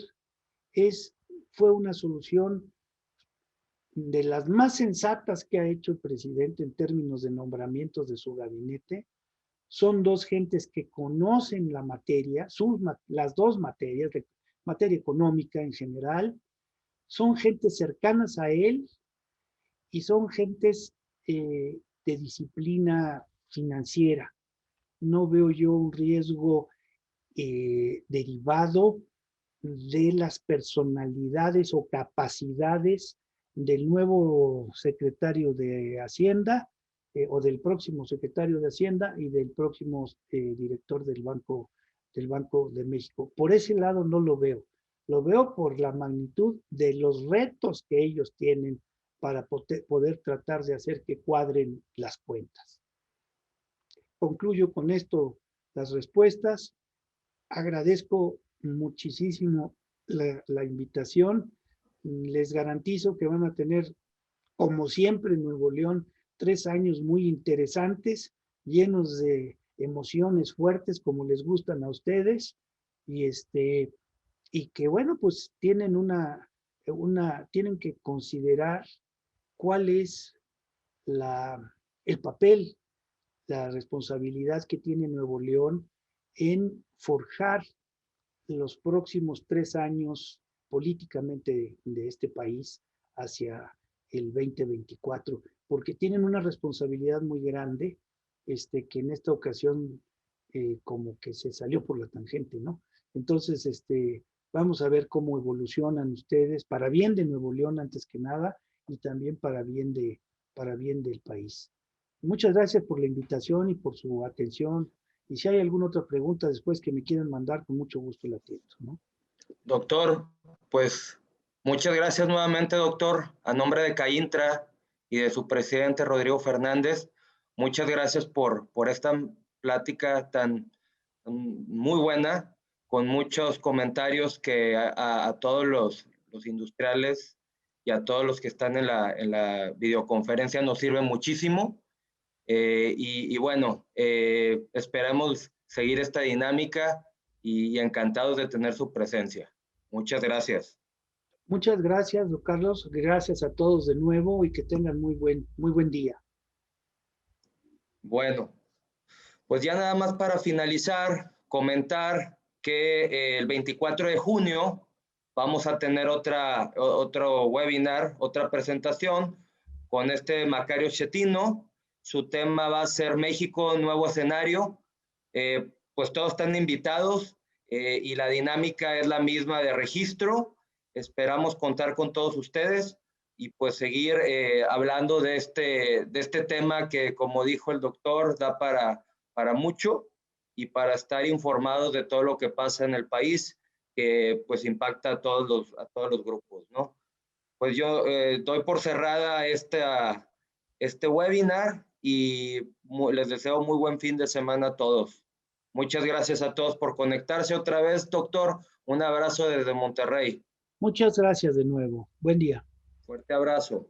fue una solución de las más sensatas que ha hecho el presidente en términos de nombramientos de su gabinete. Son dos gentes que conocen la materia, las dos materias, materia económica en general, son gentes cercanas a él y son gentes de disciplina financiera. No veo yo un riesgo derivado de las personalidades o capacidades del nuevo secretario de Hacienda o del próximo secretario de Hacienda y del próximo director del Banco de México. Por ese lado no lo veo. Lo veo por la magnitud de los retos que ellos tienen para poder tratar de hacer que cuadren las cuentas. Concluyo con esto las respuestas. Agradezco muchísimo la invitación. Les garantizo que van a tener, como siempre en Nuevo León, 3 años muy interesantes, llenos de emociones fuertes como les gustan a ustedes y que bueno, pues tienen tienen que considerar cuál es el papel, la responsabilidad que tiene Nuevo León en forjar los próximos 3 años políticamente de este país hacia el 2024, porque tienen una responsabilidad muy grande, que en esta ocasión como que se salió por la tangente, ¿no? Entonces, vamos a ver cómo evolucionan ustedes para bien de Nuevo León antes que nada y también para bien del país. Muchas gracias por la invitación y por su atención. Y si hay alguna otra pregunta después que me quieran mandar, con mucho gusto la atiendo, ¿no? Doctor, pues muchas gracias nuevamente, doctor. A nombre de CAINTRA y de su presidente Rodrigo Fernández, muchas gracias por esta plática tan muy buena, con muchos comentarios que a todos los industriales y a todos los que están en la videoconferencia nos sirven muchísimo. Y bueno, esperamos seguir esta dinámica y encantados de tener su presencia. Muchas gracias. Muchas gracias, don Carlos. Gracias a todos de nuevo y que tengan muy buen día. Bueno, pues ya nada más para finalizar, comentar que el 24 de junio vamos a tener otro webinar, otra presentación con Macario Schettino. Su tema va a ser México, nuevo escenario. Pues todos están invitados y la dinámica es la misma de registro. Esperamos contar con todos ustedes y pues seguir hablando de este tema que, como dijo el doctor, da para mucho y para estar informados de todo lo que pasa en el país, que pues impacta a todos los grupos, ¿no? Pues yo doy por cerrada este webinar y les deseo muy buen fin de semana a todos. Muchas gracias a todos por conectarse otra vez, doctor. Un abrazo desde Monterrey. Muchas gracias de nuevo. Buen día. Fuerte abrazo.